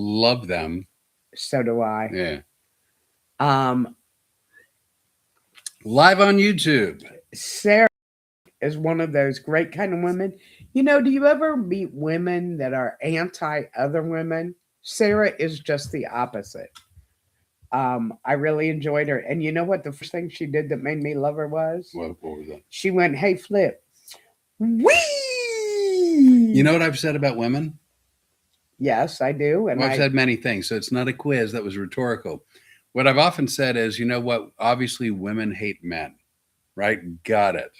Love them. So do I. Yeah. Um, Live on YouTube. Sarah is one of those great kind of women. You know, do you ever meet women that are anti other women? Sarah is just the opposite. I really enjoyed her. And you know what the first thing she did that made me love her was? What was that? She went, "Hey, Flip." Wee! You know what I've said about women? Yes, I do. And Well, I've said many things, so it's not a quiz. That was rhetorical. What I've often said is, you know what? Obviously, women hate men, right? Got it.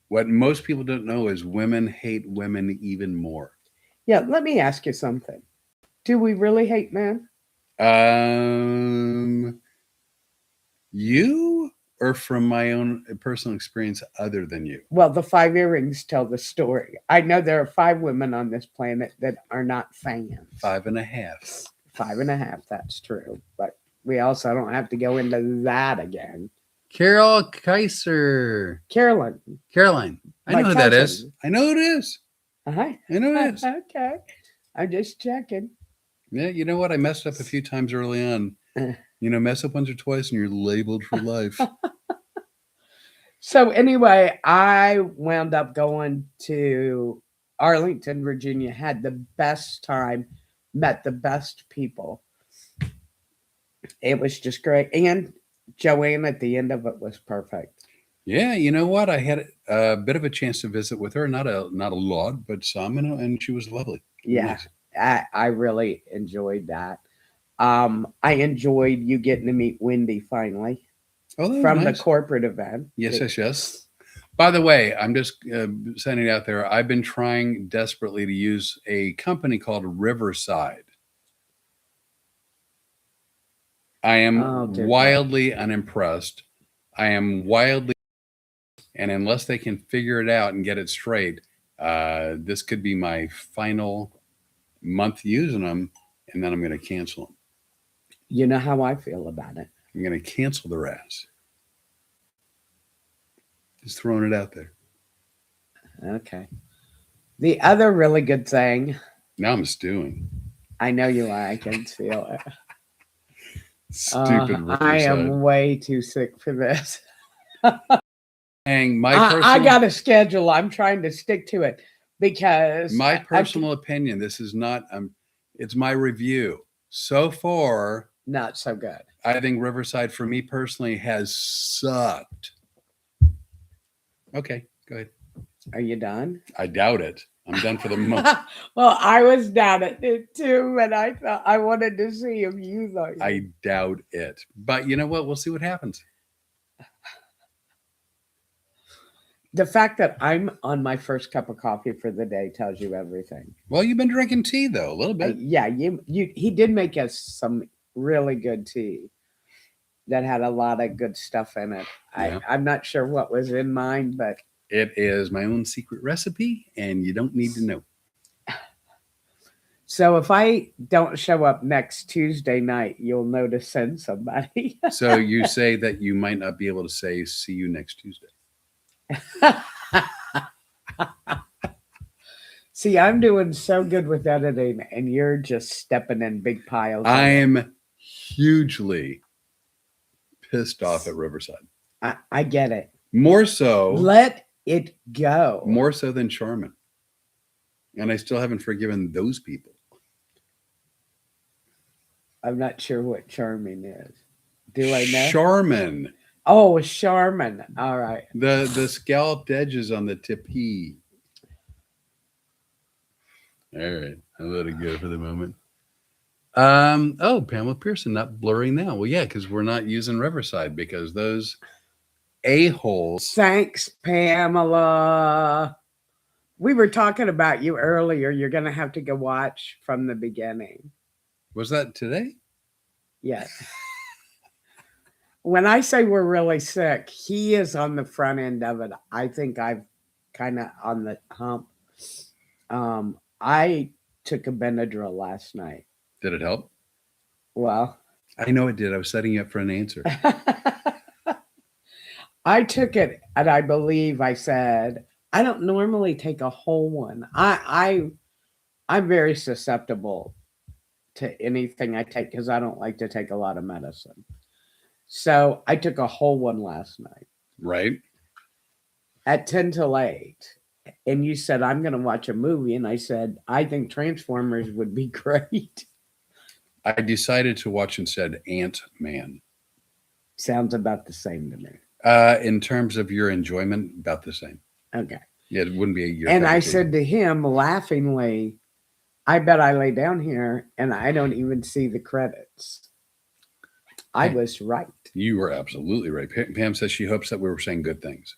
What most people don't know is women hate women even more. yeah, let me ask you something. Do we really hate men? Um, you or from my own personal experience, other than you? Well, the five earrings tell the story. I know there are five women on this planet that are not fans. 5.5. 5.5, that's true. But we also don't have to go into that again. Carol Kaiser. Carolyn. Caroline. I My know who that is. cousin. I know who it is. Uh-huh. I know who it is. Okay. I'm just checking. Yeah, you know what? I messed up a few times early on. You know, mess up once or twice and you're labeled for life. So anyway, I wound up going to Arlington, Virginia, had the best time, met the best people. It was just great. And Joanne at the end of it was perfect. Yeah, you know what? I had a bit of a chance to visit with her. Not a lot, but some, and she was lovely. Yeah, Nice. I really enjoyed that. I enjoyed you getting to meet Wendy finally Oh, that was from the nice. corporate event. Yes. By the way, I'm just sending it out there. I've been trying desperately to use a company called Riverside. I am Oh, dear God. wildly unimpressed. I am wildly, and unless they can figure it out and get it straight, this could be my final month using them, and then I'm going to cancel them. You know how I feel about it. I'm going to cancel their ass. Just throwing it out there. Okay. The other really good thing, Now I'm stewing. I know you are, I can feel it. Stupid I Riverside. am way too sick for this. Hang, I got a schedule. I'm trying to stick to it because my personal opinion. This is not. It's my review so far. Not so good. I think Riverside, for me personally, has sucked. Okay, go ahead. Are you done? I doubt it. I'm done for the month. Well, I was down at it too, and I thought I wanted to see if you thought. I doubt it. But you know what? We'll see what happens. The fact that I'm on my first cup of coffee for the day tells you everything. Well, you've been drinking tea though, a little bit. Yeah, he did make us some really good tea that had a lot of good stuff in it. Yeah. I'm not sure what was in mine, but it is my own secret recipe, and you don't need to know. So if I don't show up next Tuesday night, you'll know to send somebody. So you say that you might not be able to say see you next Tuesday. See, I'm doing so good with editing, and you're just stepping in big piles. I am hugely pissed off at Riverside. I get it. More so. Let it go. More so than Charmin. And I still haven't forgiven those people. I'm not sure what Charmin is. Do I know? Charmin. Oh, Charmin. All right. The scalloped edges on the tippy. All right. I'll let it go for the moment. Oh, Pamela Pearson, not blurring now. Well, yeah, because we're not using Riverside because those a-holes. Thanks, Pamela. We were talking about you earlier. You're going to have to go watch from the beginning. Was that today? Yes. When I say we're really sick, he is on the front end of it. I think I've kind of on the hump. I took a Benadryl last night. Did it help? Well, I know it did. I was setting you up for an answer. I took it, and I believe I said, I don't normally take a whole one. I'm very susceptible to anything I take because I don't like to take a lot of medicine. So I took a whole one last night Right. at 10 till 8. And you said, I'm going to watch a movie. And I said, I think Transformers would be great. I decided to watch instead Ant-Man. Sounds about the same to me. In terms of your enjoyment, about the same. Okay. Yeah, it wouldn't be a year. And I said to him laughingly, I bet I lay down here and I don't even see the credits. I was right. You were absolutely right. Pam says she hopes that we were saying good things.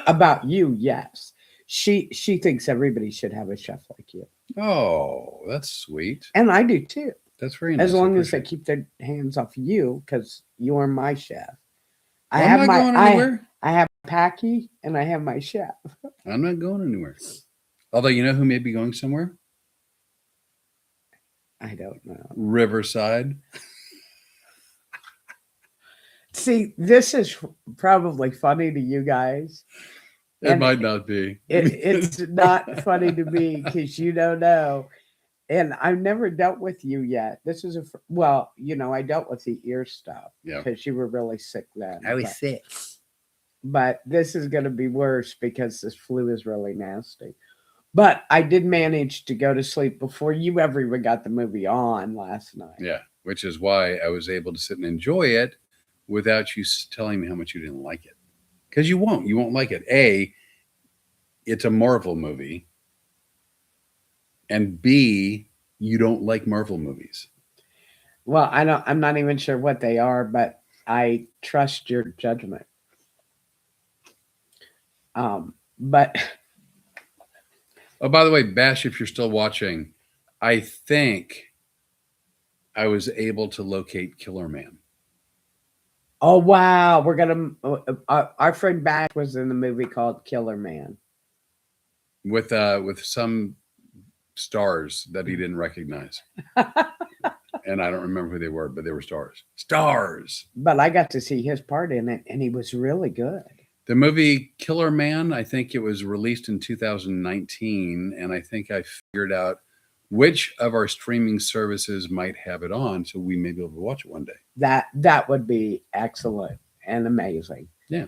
About you, yes. She thinks everybody should have a chef like you. Oh, that's sweet. And I do too. That's very nice. As long as they keep their hands off you, because you're my chef. Well, I'm not going anywhere. I have Packy and I have my chef. I'm not going anywhere. Although, you know who may be going somewhere? I don't know. Riverside. See, this is probably funny to you guys. It might not be. It's not funny to me because you don't know. And I've never dealt with you yet. This is I dealt with the ear stuff because you were really sick then. I was sick. But this is going to be worse because this flu is really nasty. But I did manage to go to sleep before you ever even got the movie on last night. Yeah, which is why I was able to sit and enjoy it without you telling me how much you didn't like it. Because you won't. You won't like it. A, it's a Marvel movie. And B, you don't like Marvel movies. Well, I'm not even sure what they are, but I trust your judgment. But oh, by the way, Bash, if you're still watching, I think I was able to locate Killer Man. Oh wow, we're gonna. Our friend Bash was in the movie called Killer Man with some stars that he didn't recognize. And I don't remember who they were, but they were stars. Stars. But I got to see his part in it, and he was really good. The movie Killer Man, I think it was released in 2019, and I think I figured out which of our streaming services might have it on, so we may be able to watch it one day. That would be excellent and amazing. Yeah.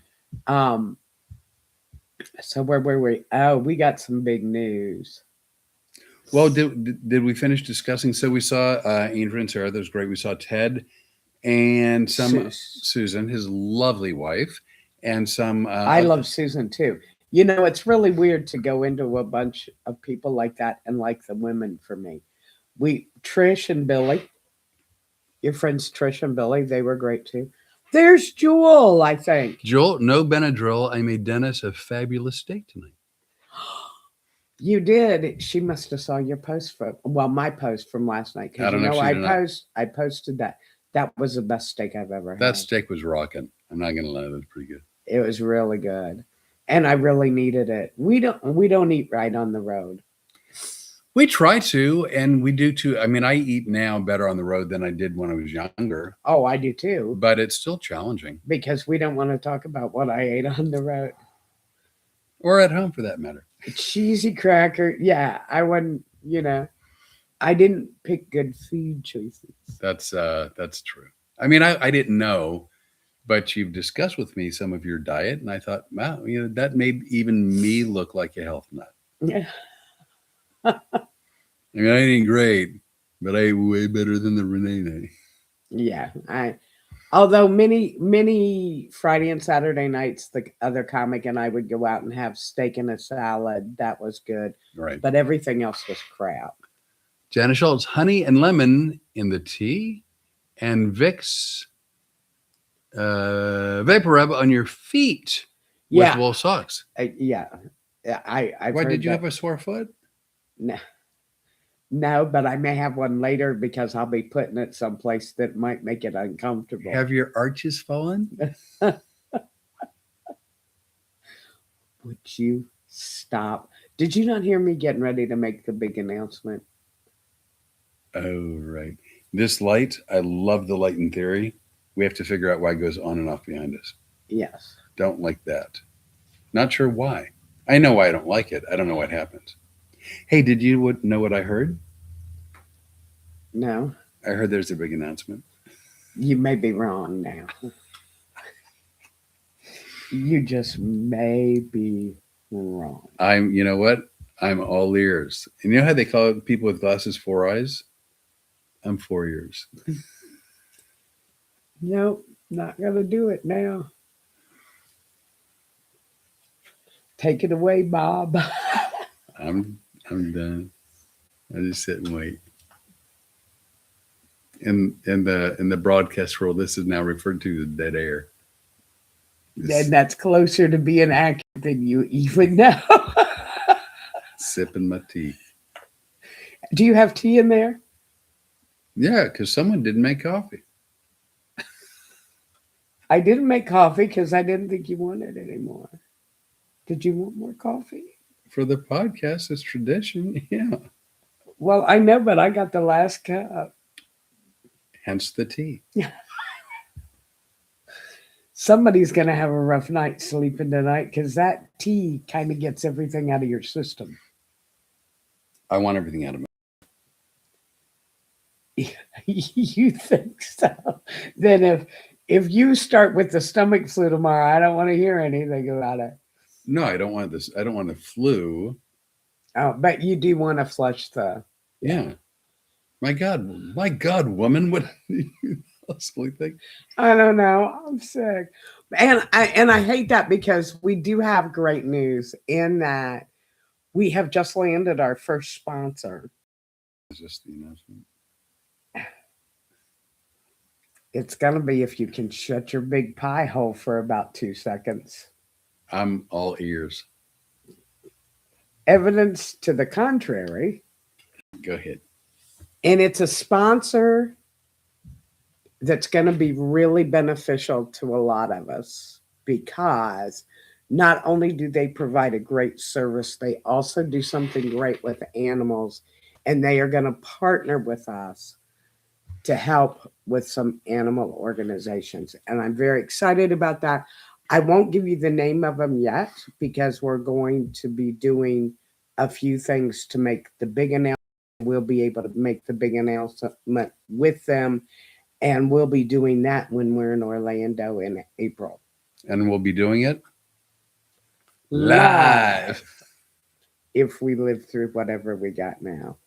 So where were we? Oh, we got some big news. Well, did we finish discussing? So we saw Andrew and Sarah. That was great. We saw Ted and Susan, his lovely wife, and some. I love Susan too. You know, it's really weird to go into a bunch of people like that and like the women for me. Trish and Billy, your friends Trish and Billy, they were great too. There's Jewel, I think. Jewel, no Benadryl. I made Dennis a fabulous steak tonight. You did. She must have saw your post my post from last night. I don't know. I posted that. That was the best steak I've ever had. That steak was rocking. I'm not gonna lie, it was pretty good. It was really good. And I really needed it. We don't eat right on the road. We try to, and we do too. I mean, I eat now better on the road than I did when I was younger. Oh, I do too. But it's still challenging. Because we don't want to talk about what I ate on the road. Or at home for that matter. Cheesy cracker. Yeah, I wouldn't, I didn't pick good food choices. That's true. I mean, I didn't know. But you've discussed with me some of your diet, and I thought, wow, that made even me look like a health nut. Yeah. I mean, I ain't great, but I ate way better than the Rene. Yeah. Although many Friday and Saturday nights, the other comic and I would go out and have steak and a salad. That was good. Right. But everything else was crap. Janice Schultz, honey and lemon in the tea, and Vicks vapor rub on your feet with wool socks. Yeah. Why did you have a sore foot? No, but I may have one later because I'll be putting it someplace that might make it uncomfortable. Have your arches fallen? Would you stop? Did you not hear me getting ready to make the big announcement? Oh, right. This light, I love the light in theory. We have to figure out why it goes on and off behind us. Yes. Don't like that. Not sure why. I know why I don't like it. I don't know what happens. Hey, did you know what I heard? No, I heard there's a big announcement. you may be wrong now. You just may be wrong. You know what? I'm all ears. And you know how they call people with glasses 4 eyes? I'm 4 ears. Nope, not gonna do it now. Take it away, Bob. I'm done. I just sit and wait. In the broadcast world, this is now referred to as dead air. And that's closer to being accurate than you even know. Sipping my tea. Do you have tea in there? Yeah, because someone didn't make coffee. I didn't make coffee because I didn't think you wanted it anymore. Did you want more coffee? For the podcast, it's tradition. Yeah. Well, I know, but I got the last cup. Hence the tea. Somebody's going to have a rough night sleeping tonight because that tea kind of gets everything out of your system. I want everything out of me. You think so? Then if you start with the stomach flu tomorrow, I don't want to hear anything about it. No, I don't want this. I don't want the flu. Oh, but you do want to flush the. Yeah. My God, woman, what do you possibly think? I don't know. I'm sick, and I hate that because we do have great news in that we have just landed our first sponsor. Is this the announcement? It's gonna be if you can shut your big pie hole for about 2 seconds. I'm all ears. Evidence to the contrary. Go ahead. And it's a sponsor that's going to be really beneficial to a lot of us because not only do they provide a great service, they also do something great with animals, and they are going to partner with us to help with some animal organizations. And I'm very excited about that. I won't give you the name of them yet because we're going to be doing a few things to make the big announcement. We'll be able to make the big announcement with them, and we'll be doing that when we're in Orlando in April. And we'll be doing it live. If we live through whatever we got now.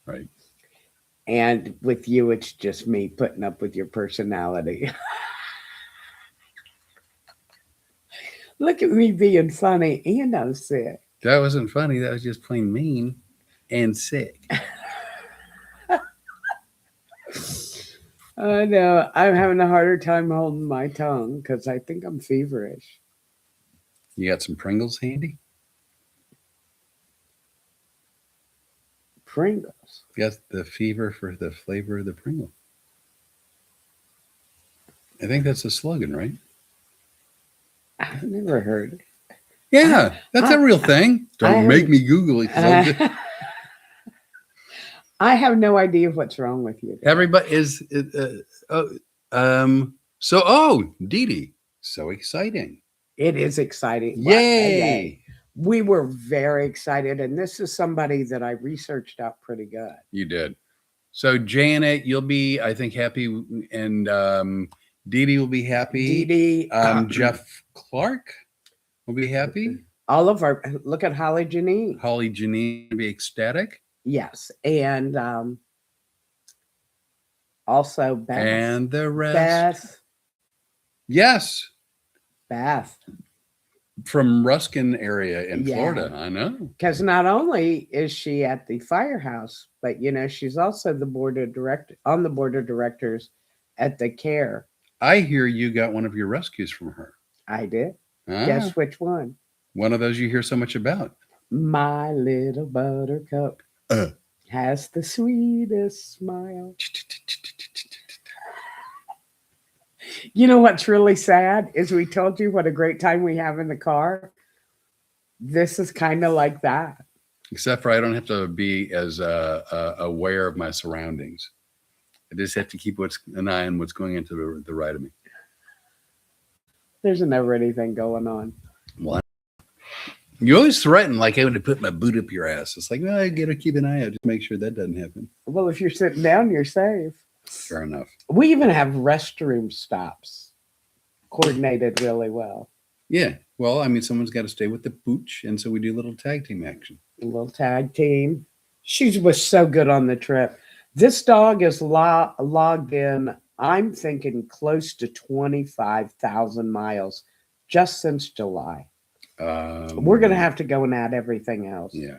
Right. And with you, it's just me putting up with your personality. Look at me being funny, and I'm sick. That wasn't funny. That was just plain mean and sick. I know. I'm having a harder time holding my tongue because I think I'm feverish. You got some Pringles handy? Pringles. You got the fever for the flavor of the Pringle. I think that's a slogan, right? I've never heard it. Yeah, that's a real thing. Don't make me Google it. I have no idea what's wrong with you. Everybody is. Dee Dee, so exciting! It is exciting. Yay! We were very excited, and this is somebody that I researched out pretty good. You did. So Janet, you'll be, I think, happy, and Dee Dee will be happy. Dee Dee, Jeff Clark will be happy. All of our look at Holly Janine. Holly Janine will be ecstatic. Yes, and also Beth. And the rest. Beth. Yes. Beth. From Ruskin area in Florida. I know. Because not only is she at the firehouse, but she's also on the board of directors at the care. I hear you got one of your rescues from her. I did. Guess which one? One of those you hear so much about. My little buttercup has the sweetest smile. You know what's really sad is we told you what a great time we have in the car. This is kind of like that. Except for I don't have to be as aware of my surroundings. I just have to keep an eye on what's going into the right of me. There's never anything going on. What? You always threaten, like, I would put my boot up your ass. It's like, well, I gotta keep an eye out, just make sure that doesn't happen. Well, if you're sitting down, you're safe. Fair enough. We even have restroom stops coordinated really well. Yeah. Well, I mean, someone's got to stay with the pooch, and so we do a little tag team action. A little tag team. She was so good on the trip. This dog is logged in, I'm thinking close to 25,000 miles just since July. We're going to have to go and add everything else. Yeah.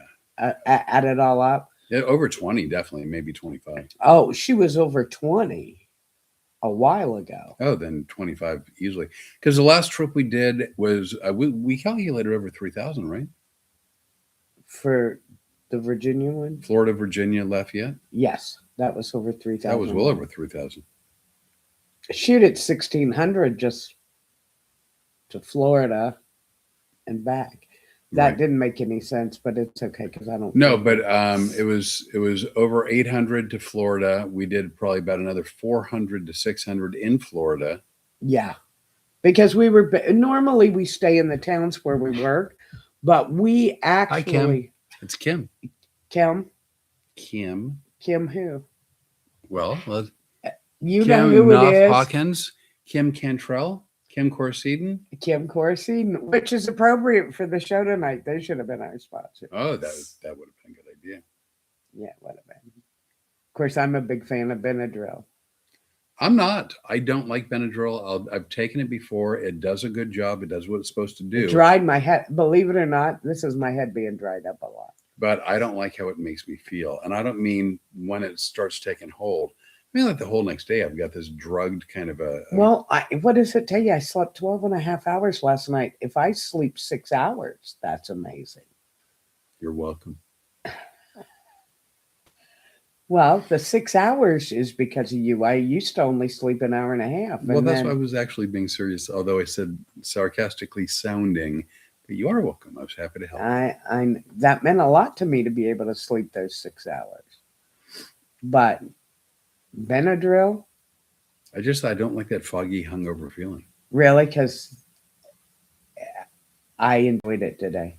Add it all up. Yeah, over 20, definitely, maybe 25. Oh, she was over 20 a while ago. Oh, then 25 easily. Because the last trip we did was, we calculated over 3,000, right? For the Virginia one? Florida, Virginia, Lafayette? Yes, that was over 3,000. That was well over 3,000. Shoot at 1,600 just to Florida and back. That Right. didn't make any sense, but it's okay because I don't. No, but it was over 800 to Florida. We did probably about another 400 to 600 in Florida. Yeah, because we were normally we stay in the towns where we work, but we actually. It's Kim. Kim. Kim. Kim who? Well, You Kim know who Knopf it is. Hawkins, Kim Cantrell, Kim Corseiden. Kim Corseiden, which is appropriate for the show tonight. They should have been our sponsor. Oh, that would have been a good idea. Yeah, it would have been. Of course, I'm a big fan of Benadryl. I'm not. I don't like Benadryl. I've taken it before. It does a good job. It does what it's supposed to do. It dried my head. Believe it or not, this is my head being dried up a lot. But I don't like how it makes me feel. And I don't mean when it starts taking hold. I mean, like the whole next day, I've got this drugged kind of a. Well, what does it tell you? I slept 12 and a half hours last night. If I sleep 6 hours, that's amazing. You're welcome. Well, the 6 hours is because of you. I used to only sleep an hour and a half. Well, that's why I was actually being serious, although I said sarcastically sounding. But you are welcome. I was happy to help. That meant a lot to me to be able to sleep those 6 hours. But Benadryl? I don't like that foggy, hungover feeling. Really? Because I enjoyed it today.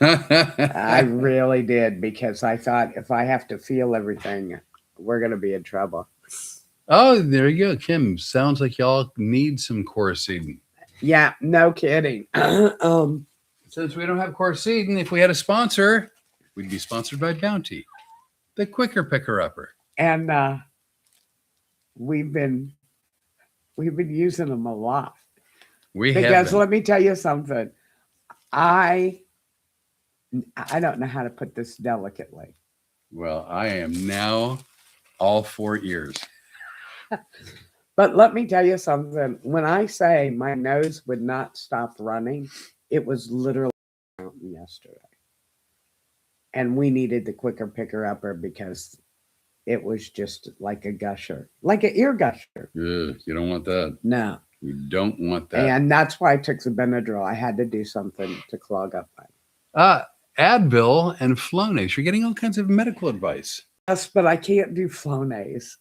I really did, because I thought if I have to feel everything, we're going to be in trouble. Oh, there you go, Kim. Sounds like y'all need some Corseiden. Yeah, no kidding. Since we don't have Corseiden, if we had a sponsor, we'd be sponsored by Bounty, the quicker picker-upper. And we've been using them a lot. Because let me tell you something. I don't know how to put this delicately. Well, I am now all 4 ears. But let me tell you something. When I say my nose would not stop running, it was literally yesterday. And we needed the quicker picker-upper because it was just like a gusher, like an ear gusher. You don't want that. No. You don't want that. And that's why I took the Benadryl. I had to do something to clog up my. Advil and Flonase. You're getting all kinds of medical advice. Yes, but I can't do Flonase.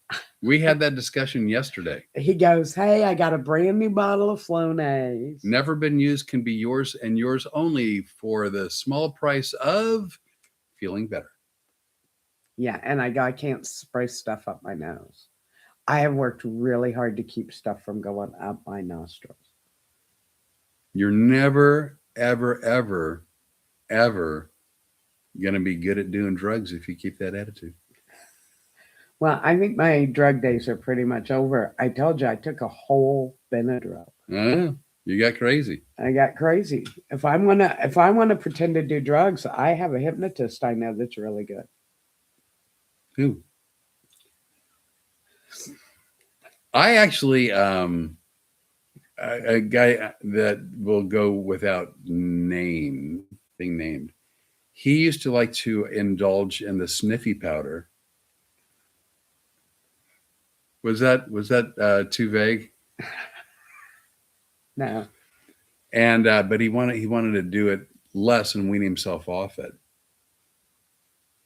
We had that discussion yesterday. He goes, hey, I got a brand new bottle of Flonase. Never been used, can be yours and yours only for the small price of feeling better. Yeah, and I can't spray stuff up my nose. I have worked really hard to keep stuff from going up my nostrils. You're never, ever, ever, ever going to be good at doing drugs if you keep that attitude. Well, I think my drug days are pretty much over. I told you I took a whole Benadryl. You got crazy. I got crazy. If I wanna pretend to do drugs, I have a hypnotist I know that's really good. Who? I actually a guy that will go without being named. He used to like to indulge in the sniffy powder. Was that too vague? No. And but he wanted to do it less and wean himself off it.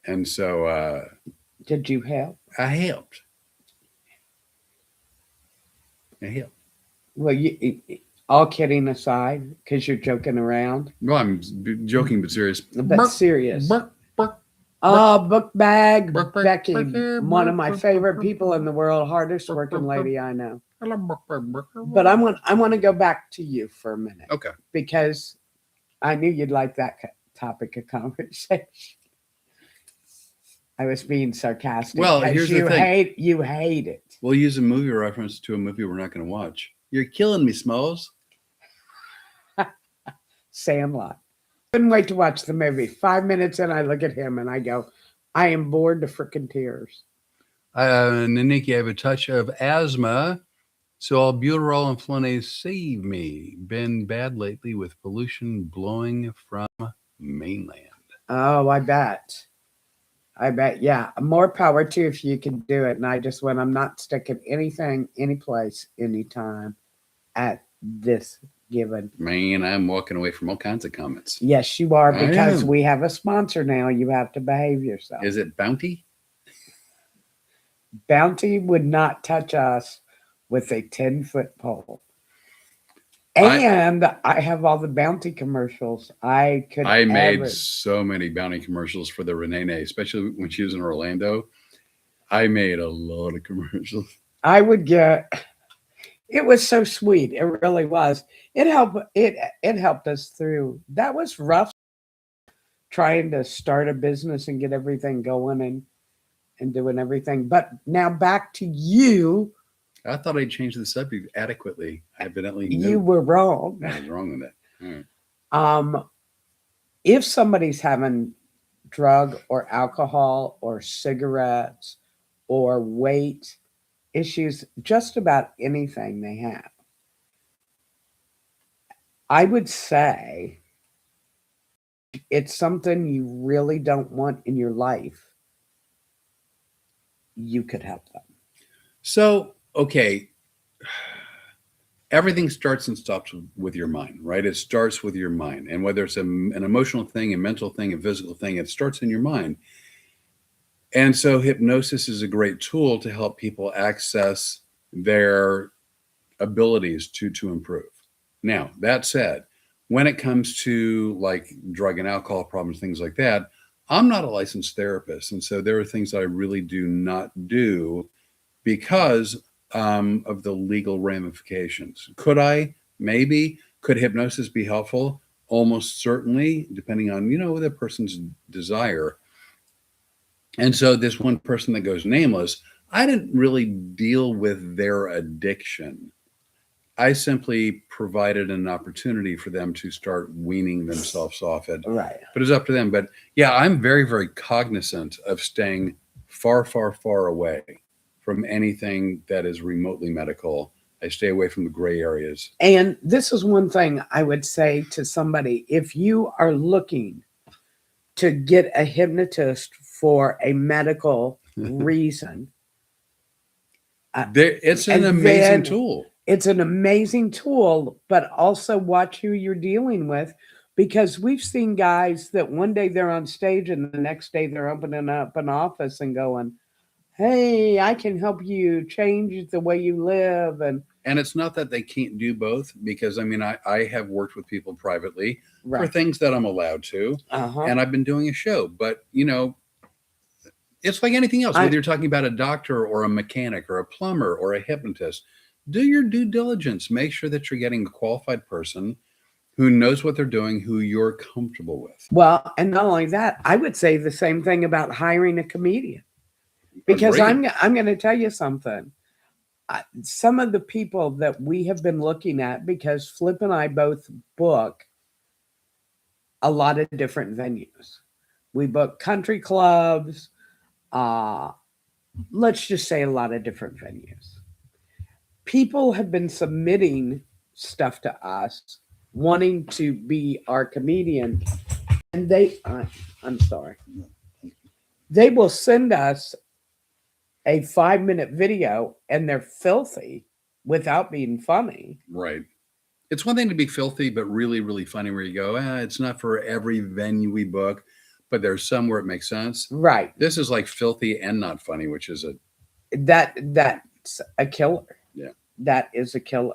And so did you help? I helped. Well, all kidding aside, because you're joking around, Well, I'm joking, but serious. but serious. Bark, bark, Oh, book bag bark, bark, Becky, bark, one of bark, my bark, favorite bark, people in the world, hardest bark, working bark, bark. lady I know. Bark, bark, bark, But I want to go back to you for a minute Okay. because I knew you'd like that topic of conversation. I was being sarcastic. Well, 'cause here's the you thing. hate it. We'll use a movie reference to a movie we're not going to watch. You're killing me, Smalls. Sandlot. Couldn't wait to watch the movie. 5 minutes in, I look at him and I go, I am bored to freaking tears. Naniki, I have a touch of asthma, so albuterol and Flonase save me. Been bad lately with pollution blowing from mainland. Oh, I bet. Yeah. More power to you if you can do it. And I just went, I'm not sticking anything, any place, anytime at this given. Man, I'm walking away from all kinds of comments. Yes, you are, I because am. we have a sponsor now. You have to behave yourself. Is it Bounty? Bounty would not touch us with a 10-foot pole. I- And I have all the Bounty commercials. I made so many Bounty commercials for the Rene, especially when she was in Orlando. I made a lot of commercials. I would get. It was so sweet. It really was. It helped us through. That was rough, trying to start a business and get everything going and doing everything. But now back to you. I thought I changed the subject adequately. I evidently knew. You were wrong. I was wrong with that. All right. If somebody's having drug or alcohol or cigarettes or weight issues, just about anything they have, I would say it's something you really don't want in your life. You could help them. So, okay. Everything starts and stops with your mind, right? It starts with your mind. And whether it's an emotional thing, a mental thing, a physical thing, it starts in your mind. And so hypnosis is a great tool to help people access their abilities to improve. Now, that said, when it comes to like drug and alcohol problems, things like that, I'm not a licensed therapist. And so there are things that I really do not do because of the legal ramifications. Could I? Maybe. Could hypnosis be helpful? Almost certainly, depending on, the person's desire. And so this one person that goes nameless, I didn't really deal with their addiction. I simply provided an opportunity for them to start weaning themselves off it. Right. But it's up to them. But yeah, I'm very, very cognizant of staying far, far, far away from anything that is remotely medical. I stay away from the gray areas. And this is one thing I would say to somebody. If you are looking to get a hypnotist for a medical reason, it's an amazing tool. It's an amazing tool, but also watch who you're dealing with, because we've seen guys that one day they're on stage and the next day they're opening up an office and going, hey, I can help you change the way you live. And it's not that they can't do both, because I have worked with people privately for right. things that I'm allowed to, and I've been doing a show. But it's like anything else. Whether you're talking about a doctor or a mechanic or a plumber or a hypnotist, do your due diligence. Make sure that you're getting a qualified person who knows what they're doing, who you're comfortable with. Well, and not only that, I would say the same thing about hiring a comedian. Because I'm going to tell you something. Some of the people that we have been looking at, because Flip and I both book a lot of different venues. We book country clubs. Let's just say a lot of different venues. People have been submitting stuff to us, wanting to be our comedian, and I'm sorry. They will send us a 5-minute video and they're filthy without being funny. Right. It's one thing to be filthy, but really, really funny, where you go, it's not for every venue we book, but there's some where it makes sense. Right. This is like filthy and not funny, which is that's a killer. Yeah. That is a killer.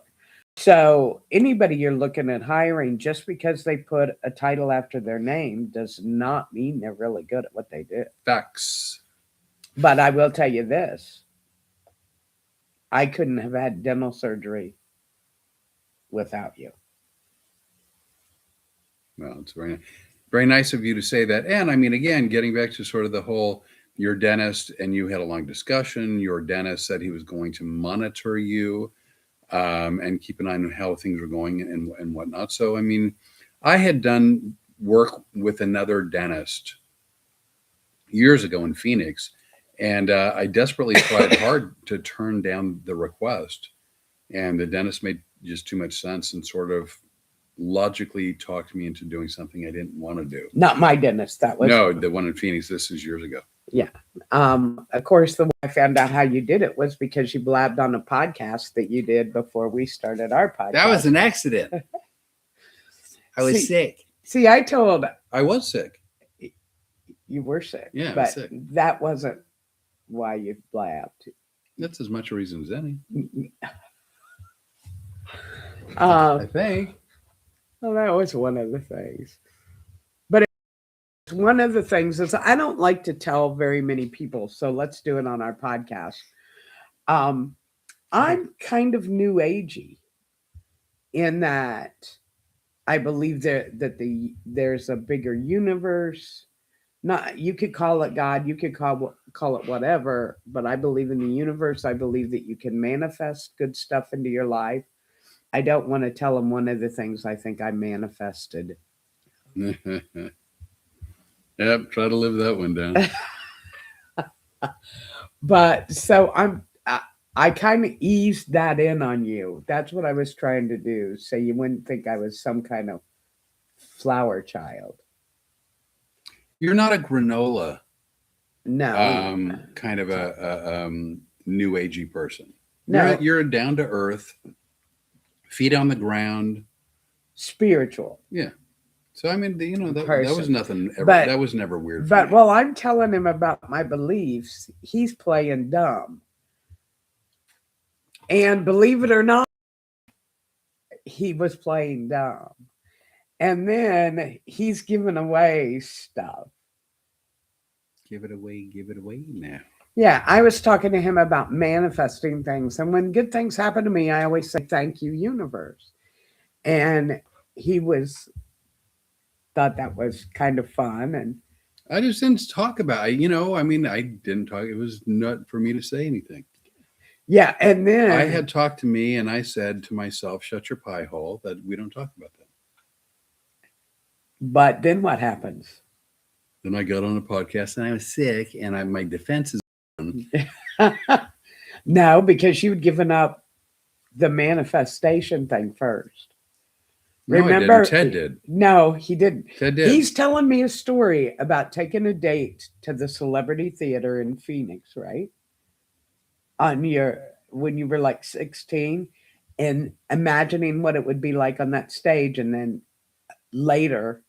So anybody you're looking at hiring, just because they put a title after their name does not mean they're really good at what they do. Facts. But I will tell you this. I couldn't have had dental surgery without you. Well, it's very nice of you to say that. And I mean, again, getting back to sort of the whole, your dentist and you had a long discussion. Your dentist said he was going to monitor you and keep an eye on how things were going and whatnot. So, I mean, I had done work with another dentist years ago in Phoenix, and I desperately tried hard to turn down the request. And the dentist made just too much sense and sort of logically talked me into doing something I didn't want to do. Not my dentist. That was No, the one in Phoenix. This is years ago. Yeah. Of course, the way I found out how you did it was because you blabbed on a podcast that you did before we started our podcast. That was an accident. I was sick. See, I told I was sick. you were sick. Yeah, I but was sick. that wasn't why you blabbed. That's as much a reason as any. I think. Well, that was one of the things. But one of the things is I don't like to tell very many people, so let's do it on our podcast. I'm kind of new agey in that I believe that there's a bigger universe. Not, you could call it God, you could call it whatever, but I believe in the universe. I believe that you can manifest good stuff into your life. I don't want to tell them one of the things I think I manifested. Yep, try to live that one down. But so I kind of eased that in on you. That's what I was trying to do, so you wouldn't think I was some kind of flower child. You're not a granola. No. Kind of a new agey person. No. You're a down to earth, feet on the ground, spiritual. Yeah. So I mean, that was nothing ever. That was never weird. But while I'm telling him about my beliefs, he's playing dumb. And believe it or not, he was playing dumb. And then he's giving away stuff. Give it away now. Yeah, I was talking to him about manifesting things. And when good things happen to me, I always say, thank you, universe. And he thought that was kind of fun. And I just didn't talk about it. I mean, I didn't talk. It was not for me to say anything. Yeah, and then I had talked to me and I said to myself, shut your pie hole, that we don't talk about that. But then what happens? Then I got on a podcast and I was sick and my defenses. No, because you'd given up the manifestation thing first. No, Remember, Ted did. No, he didn't. Ted did. He's telling me a story about taking a date to the Celebrity Theater in Phoenix, right? When you were like 16, and imagining what it would be like on that stage, and then later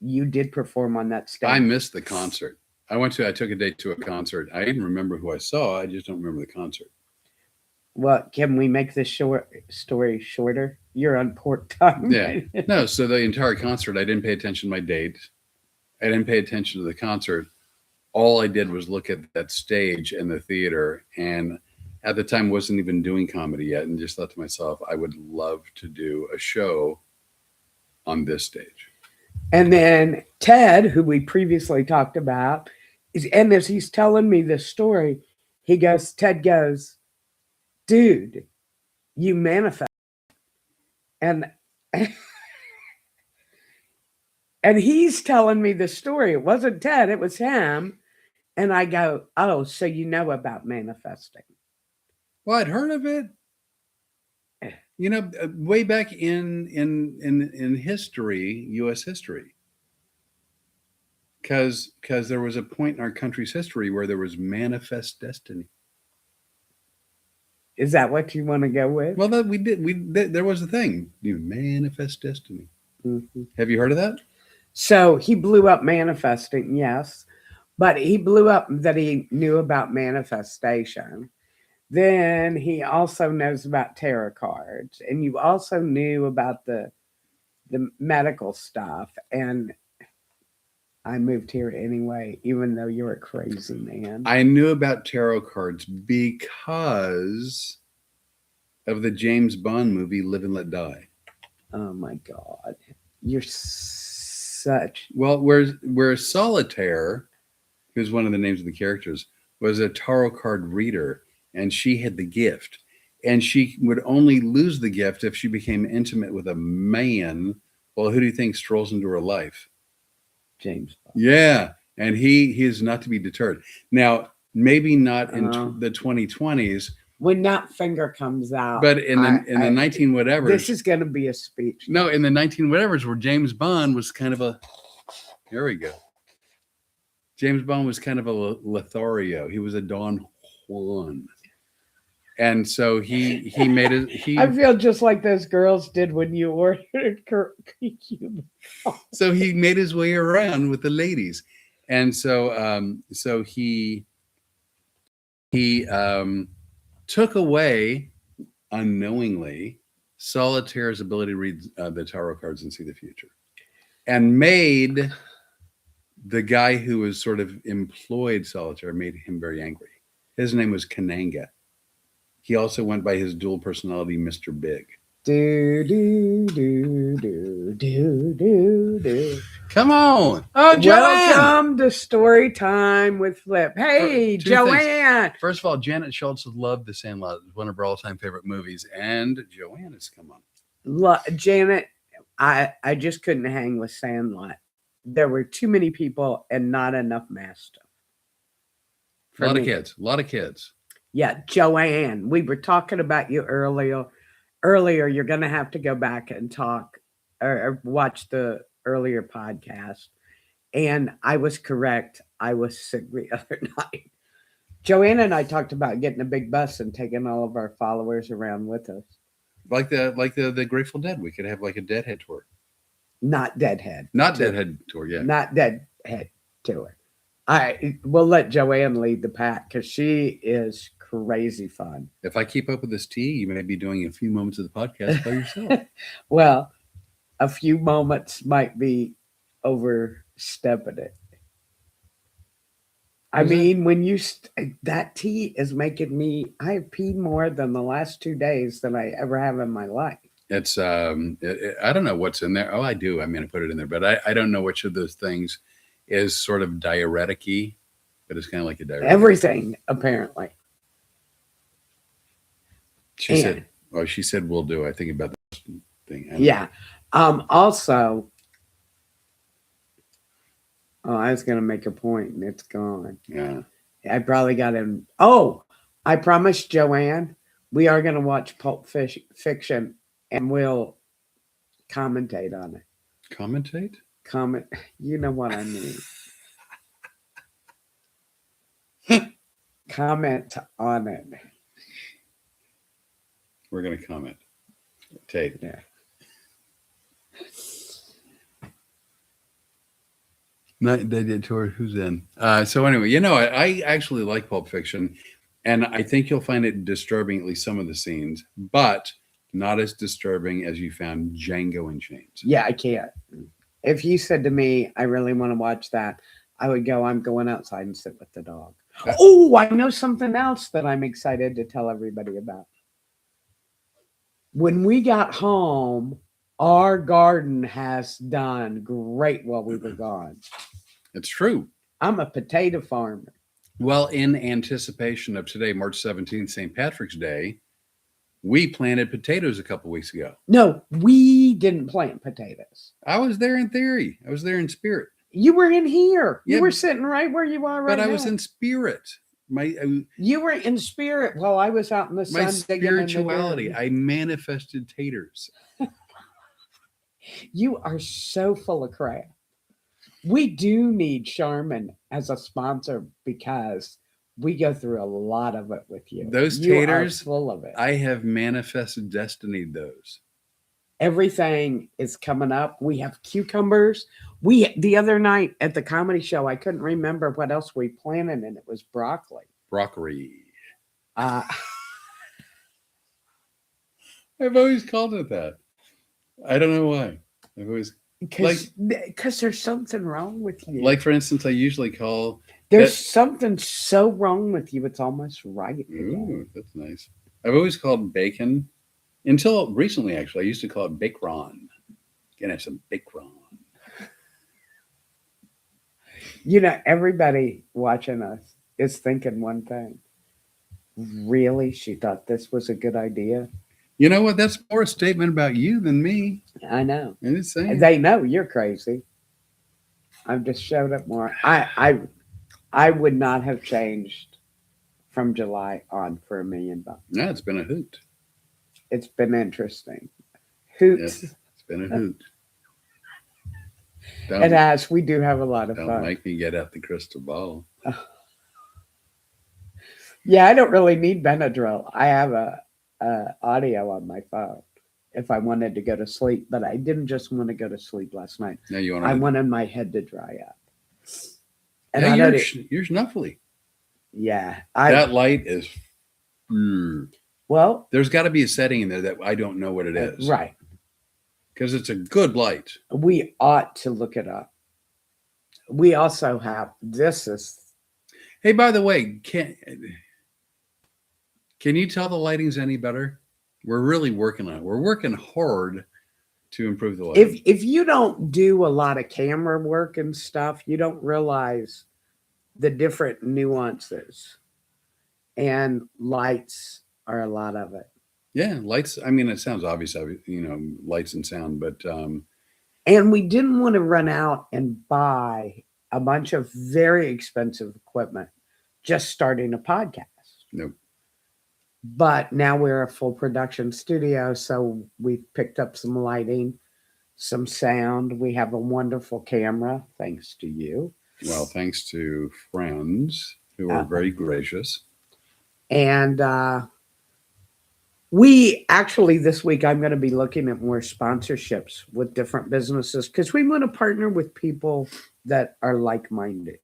you did perform on that stage. I missed the concert. I took a date to a concert. I even remember who I saw. I just don't remember the concert. Well, can we make this story shorter? You're on port time. Yeah. No, so the entire concert, I didn't pay attention to my date. I didn't pay attention to the concert. All I did was look at that stage in the theater, and at the time wasn't even doing comedy yet, and just thought to myself, I would love to do a show on this stage. And then Ted, who we previously talked about, and as he's telling me this story, Ted goes, dude, you manifest. And he's telling me the story. It wasn't Ted, it was him. And I go, oh, so you know about manifesting. Well, I'd heard of it. Way back in history, U.S. history. Because there was a point in our country's history where there was manifest destiny. Is that what you want to go with? Well, that we did. There was a thing. You manifest destiny. Mm-hmm. Have you heard of that? So he blew up manifesting, yes. But he blew up that he knew about manifestation Then he also knows about tarot cards, and you also knew about the medical stuff. And I moved here anyway, even though you're a crazy man. I knew about tarot cards because of the James Bond movie Live and Let Die. Oh my God, you're such. Well, where Solitaire, who's one of the names of the characters, was a tarot card reader, and she had the gift. And she would only lose the gift if she became intimate with a man. Well, who do you think strolls into her life? James Bond. Yeah, and he is not to be deterred. Now, maybe not in the 2020s, when that finger comes out, but in the 19 whatevers. This is going to be a speech. No, in the 19 whatevers, where James Bond was kind of a. There we go. James Bond was kind of a Lothario. He was a Don Juan. And so he made it. I feel just like those girls did when you ordered Cuban. So he made his way around with the ladies, and so he took away unknowingly Solitaire's ability to read the tarot cards and see the future, and made the guy who was sort of employed Solitaire, made him very angry. His name was Kananga. He also went by his dual personality, Mr. Big. Do, do, do, do, do, do, do. Come on. Oh, Joanne. Welcome to Story Time with Flip. Hey, Joanne. Things. First of all, Janet Schultz loved The Sandlot. It's one of her all-time favorite movies. And Joanne has come on. Janet, I just couldn't hang with Sandlot. There were too many people and not enough mass stuff. A lot of kids. Yeah, Joanne, we were talking about you earlier. You're going to have to go back and talk or watch the earlier podcast. And I was correct. I was sick the other night. Joanne and I talked about getting a big bus and taking all of our followers around with us. Like the Grateful Dead. We could have like a Deadhead tour. Not Deadhead. Not Deadhead tour, yeah. Not Deadhead tour. We'll let Joanne lead the pack because she is crazy fun. If I keep up with this tea, you may be doing a few moments of the podcast by yourself. Well, a few moments might be overstepping it. I mean, when you that tea is making me, I have peed more than the last 2 days than I ever have in my life. It's I don't know what's in there. Oh, I do. I mean, I put it in there, but I don't know which of those things is sort of diuretic-y, but it's kind of like a diuretic. Everything, apparently. She said we'll do. I think about this thing. Yeah. Also, I was going to make a point and it's gone. Yeah. I probably got him. Oh, I promised Joanne we are going to watch Pulp Fiction and we'll commentate on it. Commentate? You know what I mean. Comment on it. We're going to comment. Tate. Yeah. Not they did tour. Who's in? So anyway, I actually like Pulp Fiction, and I think you'll find it disturbing, at least some of the scenes, but not as disturbing as you found Django in Chains. Yeah, I can't. If you said to me, I really want to watch that, I would go, I'm going outside and sit with the dog. Oh, I know something else that I'm excited to tell everybody about. When we got home, our garden has done great while we were gone. It's true. I'm a potato farmer. Well, in anticipation of today, March 17th, St. Patrick's Day, we planted potatoes a couple weeks ago. No, we didn't plant potatoes. I was there in theory. I was there in spirit. You were in here. Yeah, you were sitting right where you are right now. But I was in spirit. You were in spirit while I was out in the sun. My spirituality. I manifested taters. You are so full of crap. We do need Charmin as a sponsor because we go through a lot of it with you. Those taters, are full of it. I have manifested destiny. Those. Everything is coming up. We have cucumbers. The other night at the comedy show, I couldn't remember what else we planted, and it was broccoli. Broccoli. I've always called it that. I don't know why. I've always Because there's something wrong with you. like for instance, I usually call There's that. something so wrong with you. It's almost right. Ooh, that's nice. I've always called bacon until recently. Actually, I used to call it bacon. Can I have some bacon? You know, everybody watching us is thinking one thing. Really? She thought this was a good idea? You know what? That's more a statement about you than me. I know. I'm just saying. They know you're crazy. I've just showed up more. I would not have changed from July on for $1,000,000. No, it's been a hoot. It's been interesting. Yes, Hoots. it's been a hoot. And as we do have a lot of Don't fun. make me get out the crystal ball. Yeah, I don't really need Benadryl. I have a audio on my phone if I wanted to go to sleep, but I didn't just want to go to sleep last night. Now you want I to. wanted my head to dry up. And Yeah, I know you're snuffly. yeah, That light is. well, There's got to be a setting in there that I don't know what it is. Right. Because it's a good light. We ought to look it up. We also have this is. Hey, by the way, can you tell the lighting's any better? We're really working on it. We're working hard to improve the lighting. If you don't do a lot of camera work and stuff, you don't realize the different nuances. And lights are a lot of it. Yeah, lights. I mean, it sounds obvious, lights and sound, but And we didn't want to run out and buy a bunch of very expensive equipment just starting a podcast. nope. But now we're a full production studio, so we've picked up some lighting, some sound. We have a wonderful camera, thanks to you. Well, thanks to friends who are very gracious. And we actually, this week, I'm going to be looking at more sponsorships with different businesses because we want to partner with people that are like-minded.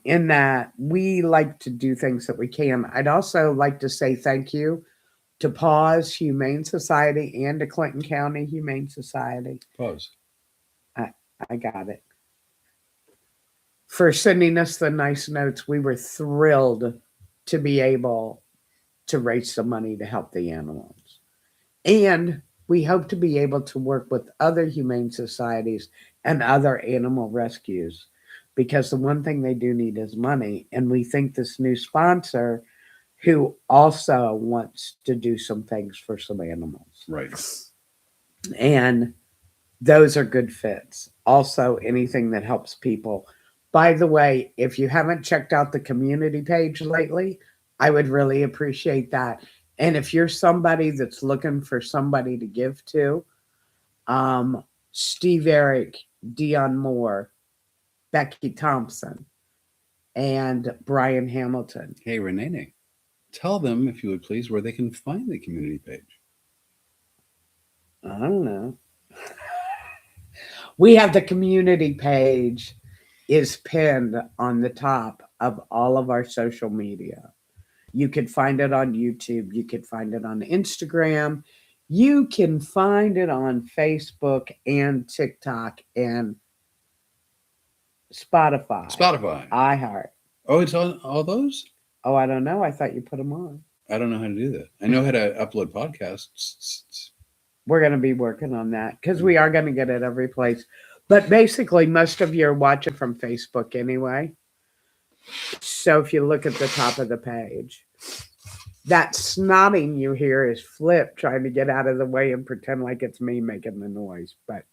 In that we like to do things that we can. I'd also like to say thank you to Paws Humane Society and to Clinton County Humane Society. Pause. I got it. For sending us the nice notes. We were thrilled to be able to raise some money to help the animals. And we hope to be able to work with other humane societies and other animal rescues because the one thing they do need is money. And we think this new sponsor who also wants to do some things for some animals. Right. And those are good fits. Also, anything that helps people. By the way, if you haven't checked out the community page lately, I would really appreciate that. And if you're somebody that's looking for somebody to give to, Steve Eric, Dion Moore, Becky Thompson, and Brian Hamilton. Hey, Rene, tell them, if you would please, where they can find the community page. I don't know. We have the community page is pinned on the top of all of our social media. You can find it on YouTube. You can find it on Instagram. You can find it on Facebook and TikTok and Spotify. iHeart. Oh, it's on all those? Oh, I don't know. I thought you put them on. I don't know how to do that. I know how to upload podcasts. We're going to be working on that because we are going to get it every place. But basically, most of you are watching from Facebook anyway. So if you look at the top of the page, that snotting you hear is Flip trying to get out of the way and pretend like it's me making the noise. But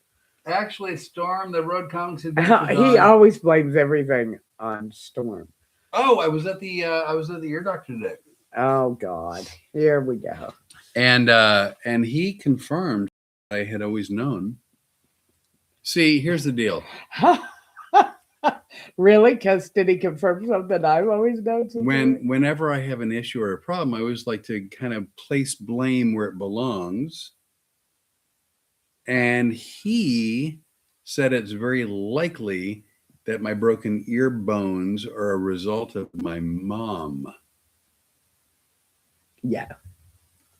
actually, Storm, the road comics had he always blames everything on Storm. Oh, I was at the ear doctor today. Oh God, here we go. And he confirmed what I had always known. See, here's the deal. Really? Because did he confirm something I've always known? Whenever I have an issue or a problem, I always like to kind of place blame where it belongs. And he said it's very likely that my broken ear bones are a result of my mom. Yeah.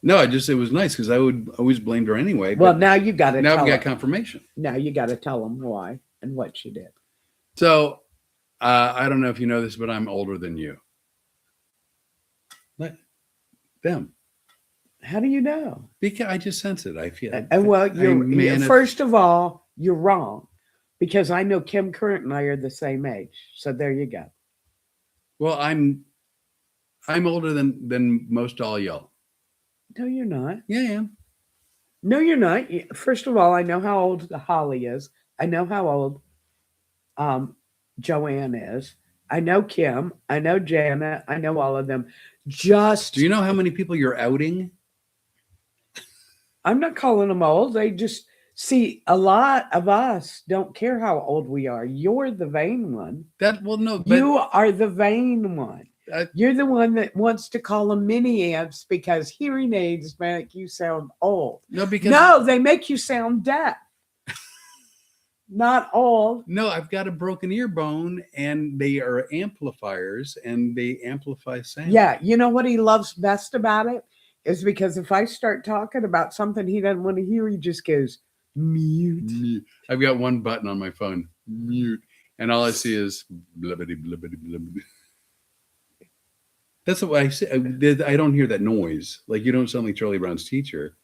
No, it was nice because I would always blamed her anyway. Well, But now you got to now tell I've got them. confirmation. Now you got to tell them why and what she did. So I don't know if you know this, but I'm older than you. Let them. How do you know? Because I just sense it. I feel. And well, man, first of all, you're wrong, because I know Kim Current and I are the same age. So there you go. Well, I'm older than most all y'all. No, you're not. Yeah, I am. No, you're not. First of all, I know how old Holly is. I know how old Joanne is. I know Kim. I know Janet. I know all of them. Do you know how many people you're outing? I'm not calling them old. They just see, a lot of us don't care how old we are. You're the vain one. No, but You are the vain one. I- You're the one that wants to call them mini amps because hearing aids make you sound old. no, they make you sound deaf. Not old. No, I've got a broken ear bone, and they are amplifiers, and they amplify sound. Yeah, you know what he loves best about it is because if I start talking about something he doesn't want to hear, he just goes mute. I've got one button on my phone, mute, and all I see is blibbity blibbity blibbity. That's what I say. I don't hear that noise. Like, you don't sound like Charlie Brown's teacher.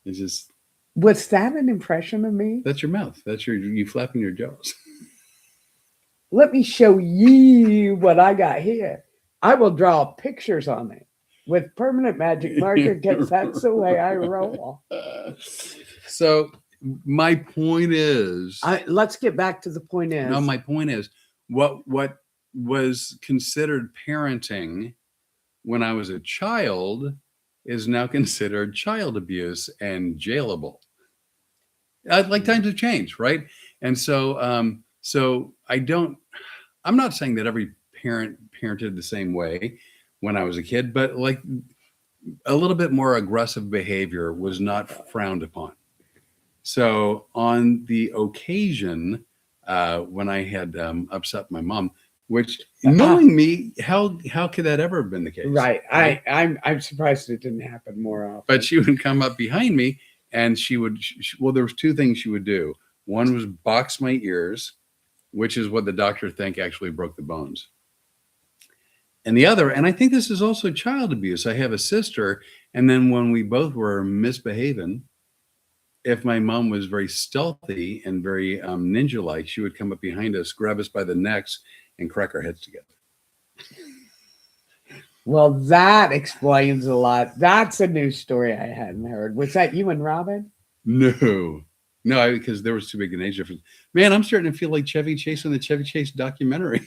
It's just. Was that an impression of me? That's your mouth. That's you flapping your jaws. Let me show you what I got here. I will draw pictures on it with permanent magic marker because that's the way I roll. So my point is, let's get back to the point is. No, my point is, what was considered parenting when I was a child is now considered child abuse and jailable. Like, times have changed, right? And so, I'm not saying that every parent parented the same way when I was a kid, but like a little bit more aggressive behavior was not frowned upon. So on the occasion, when I had upset my mom, which, knowing me, how could that ever have been the case? Right. I'm surprised it didn't happen more often. But she would come up behind me, and she would. Well, there was two things she would do. One was box my ears, which is what the doctor think actually broke the bones. And the other, and I think this is also child abuse. I have a sister, and then when we both were misbehaving, if my mom was very stealthy and very ninja-like, she would come up behind us, grab us by the necks, and crack our heads together. Well, that explains a lot. That's a new story I hadn't heard. Was that you and Robin? No, because there was too big an age difference. Man, I'm starting to feel like Chevy Chase in the Chevy Chase documentary.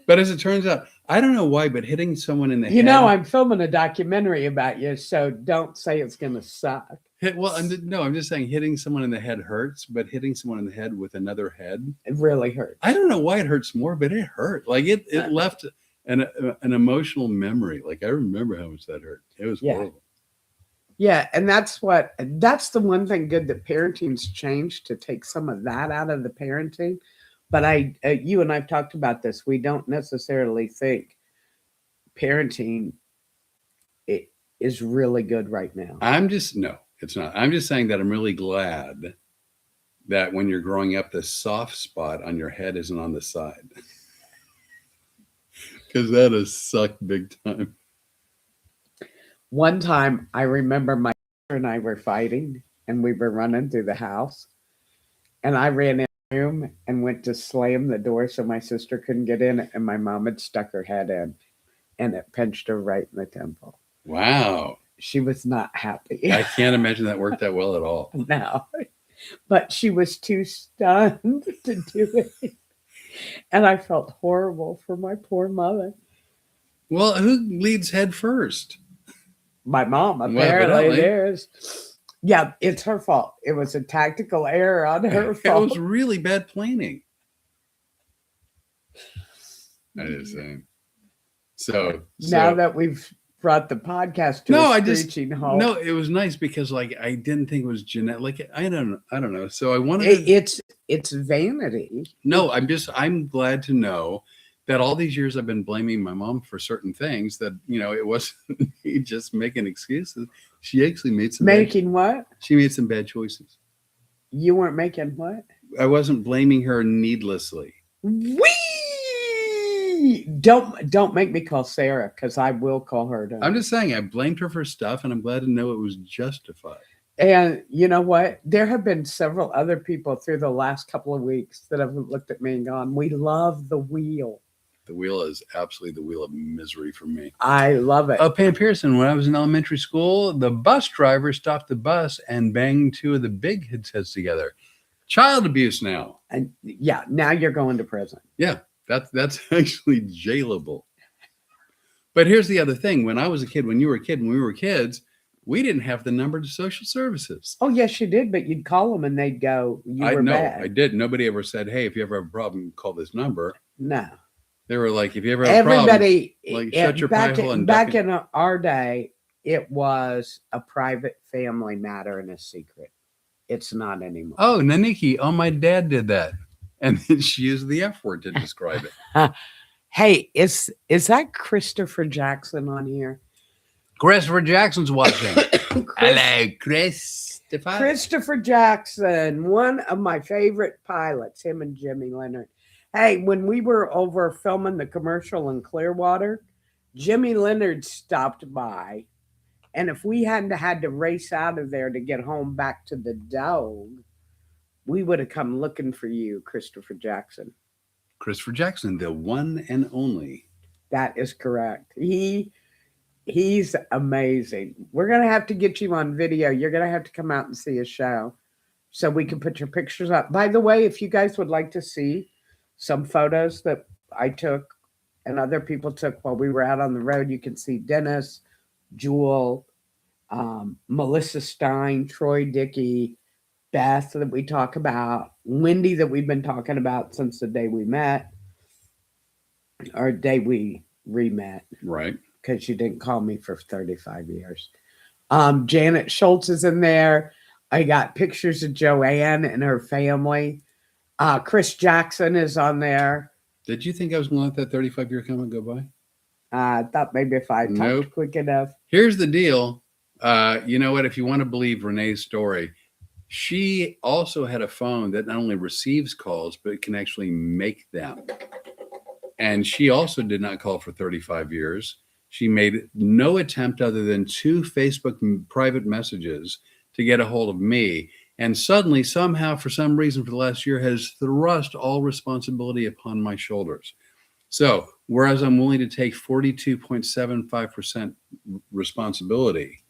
But as it turns out, I don't know why, but hitting someone in the head. You know, I'm filming a documentary about you, so don't say it's going to suck. I'm just saying hitting someone in the head hurts, but hitting someone in the head with another head, it really hurts. I don't know why it hurts more, but it hurt. Like, it left an emotional memory. Like, I remember how much that hurt. It was horrible. Yeah, and that's the one thing good that parenting's changed, to take some of that out of the parenting. But you and I've talked about this. We don't necessarily think parenting is really good right now. No, it's not. I'm just saying that I'm really glad that when you're growing up, the soft spot on your head isn't on the side. Because that has sucked big time. One time, I remember my sister and I were fighting, and we were running through the house, and I ran in the room and went to slam the door so my sister couldn't get in, and my mom had stuck her head in, and it pinched her right in the temple. Wow. She was not happy. I can't imagine that worked that well at all. No, but she was too stunned to do it. And I felt horrible for my poor mother. Well, who leads head first? My mom, apparently. It is. Yeah, it's her fault. It was a tactical error on her fault. It was really bad planning. I just saying. So now that we've brought the podcast to a screeching halt. No, it was nice because, like, I didn't think it was genetic. Like, I don't know. So I wanted it's vanity. No, I'm glad to know that all these years I've been blaming my mom for certain things that, it wasn't me just making excuses. She actually made some what? She made some bad choices. You weren't making what? I wasn't blaming her needlessly. Don't make me call Sarah, because I will call her. I'm just saying I blamed her for stuff, and I'm glad to know it was justified. And you know what? There have been several other people through the last couple of weeks that have looked at me and gone, "We love the wheel." The wheel is absolutely the wheel of misery for me. I love it. Oh, Pam Pearson, when I was in elementary school, the bus driver stopped the bus and banged two of the big kids' heads together. Child abuse now. And yeah, now you're going to prison. Yeah, that's actually jailable. But here's the other thing. When I was a kid, when you were a kid, when we were kids, we didn't have the number to social services. Oh, yes, you did, but you'd call them and they'd go, "You were bad." I did. Nobody ever said, "Hey, if you ever have a problem, call this number." No. They were like, "If you ever have a problem, like, shut your pie hole and back in our day, it was a private family matter and a secret. It's not anymore. Oh, Naniki, my dad did that. And then she used the F word to describe it. Hey, is that Christopher Jackson on here? Christopher Jackson's watching. Hello, Christopher. Christopher Jackson, one of my favorite pilots, him and Jimmy Leonard. Hey, when we were over filming the commercial in Clearwater, Jimmy Leonard stopped by. And if we hadn't had to race out of there to get home back to the dog, we would have come looking for you, Christopher Jackson. Christopher Jackson, the one and only. That is correct. He's amazing. We're going to have to get you on video. You're going to have to come out and see a show so we can put your pictures up. By the way, if you guys would like to see some photos that I took and other people took while we were out on the road, you can see Dennis, Jewel, Melissa Stein, Troy Dickey, Beth that we talk about, Wendy that we've been talking about since the day we met, or day we re-met. Right. Because you didn't call me for 35 years. Janet Schultz is in there. I got pictures of Joanne and her family. Chris Jackson is on there. Did you think I was going to let that 35-year comment go by? I thought maybe if I talked quick enough. Here's the deal. You know what? If you want to believe Renee's story, she also had a phone that not only receives calls, but it can actually make them. And she also did not call for 35 years. She made no attempt other than 2 Facebook private messages to get a hold of me. And suddenly, somehow, for some reason, for the last year, has thrust all responsibility upon my shoulders. So, whereas I'm willing to take 42.75% responsibility,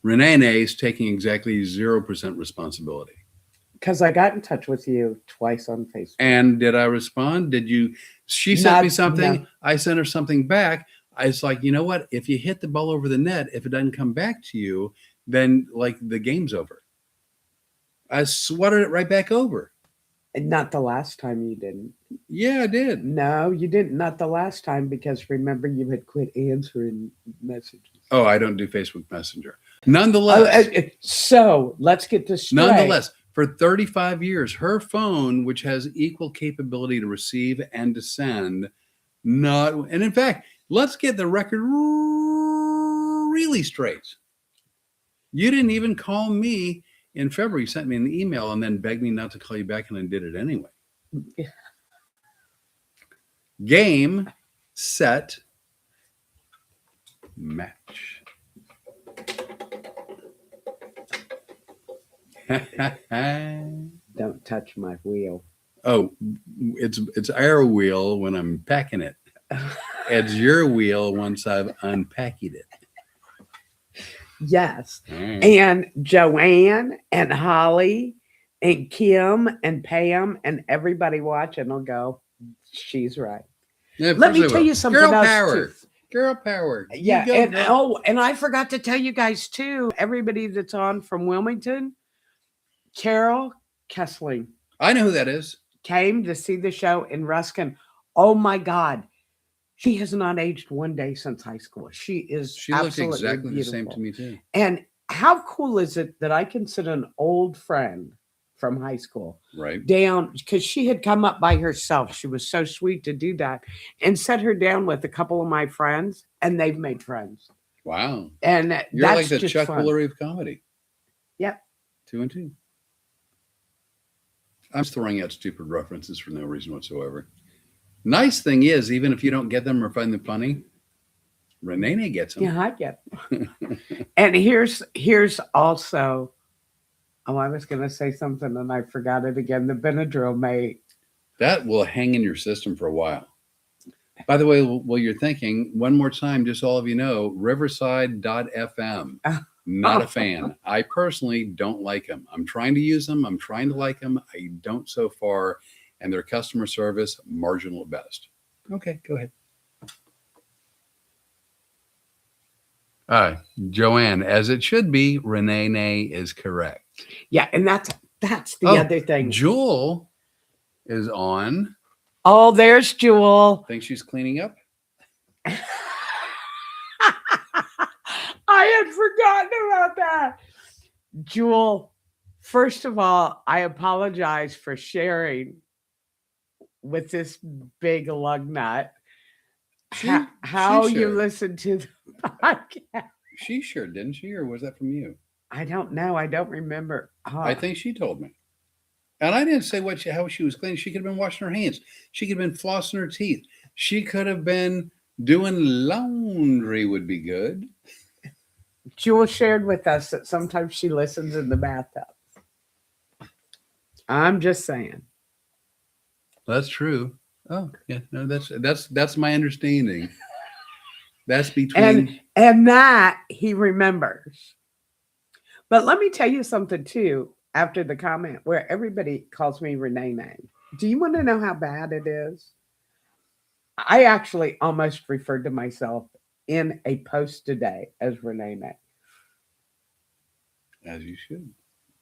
Renee is taking exactly 0% responsibility. Because I got in touch with you twice on Facebook. And did I respond? Did you? She sent me something. No. I sent her something back. It's like, you know what? If you hit the ball over the net, if it doesn't come back to you, then like the game's over. I swatted it right back over. And not the last time you didn't. Yeah, I did. No, you didn't. Not the last time, because remember you had quit answering messages. Oh, I don't do Facebook Messenger. Nonetheless. So let's get this straight. Nonetheless, for 35 years, her phone, which has equal capability to receive and to send, and in fact, let's get the record really straight. You didn't even call me in February. You sent me an email and then begged me not to call you back, and I did it anyway. Game, set, match. Don't touch my wheel. Oh, it's our wheel when I'm packing it. It's your wheel once I've unpacked it. Yes. And Joanne and Holly and Kim and Pam and everybody watching will go, she's right. Yeah, let me tell you something else. Power. Girl power. Yeah. And I forgot to tell you guys too, everybody that's on from Wilmington, Carol Kessling. I know who that is. Came to see the show in Ruskin. Oh my God. She has not aged one day since high school. She looks exactly beautiful. The same to me too. And how cool is it that I consider an old friend from high school Right. down because she had come up by herself. She was so sweet to do that and set her down with a couple of my friends, and they've made friends. Wow. And You're that's like the just Chuck fun. Woolery of comedy. Yep. 2 and 2. I'm just throwing out stupid references for no reason whatsoever. Nice thing is, even if you don't get them or find them funny, Rene gets them. Yeah, I get them. And here's also, oh, I was going to say something and I forgot it again. The Benadryl mate. That will hang in your system for a while. By the way, while you're thinking, one more time, just so all of you know, Riverside.fm. Not a fan. I personally don't like them. I'm trying to use them. I'm trying to like them. I don't so far. And their customer service, marginal at best. Okay, go ahead. Joanne, as it should be, Rene is correct. Yeah, and that's the other thing. Jewel is on. Oh, there's Jewel. Think she's cleaning up? I had forgotten about that. Jewel, first of all, I apologize for sharing with this big lug nut how she you shared. listened to the podcast. She sure didn't she? Or was that from you? I don't know. I don't remember. I think she told me. And I didn't say how she was cleaning. She could have been washing her hands. She could have been flossing her teeth. She could have been doing laundry would be good. Jewel shared with us that sometimes she listens in the bathtub. I'm just saying. That's true. Oh, yeah. No, that's my understanding. That's between and that he remembers. But let me tell you something too, after the comment where everybody calls me Rene. Do you want to know how bad it is? I actually almost referred to myself in a post today as Rene. As you should.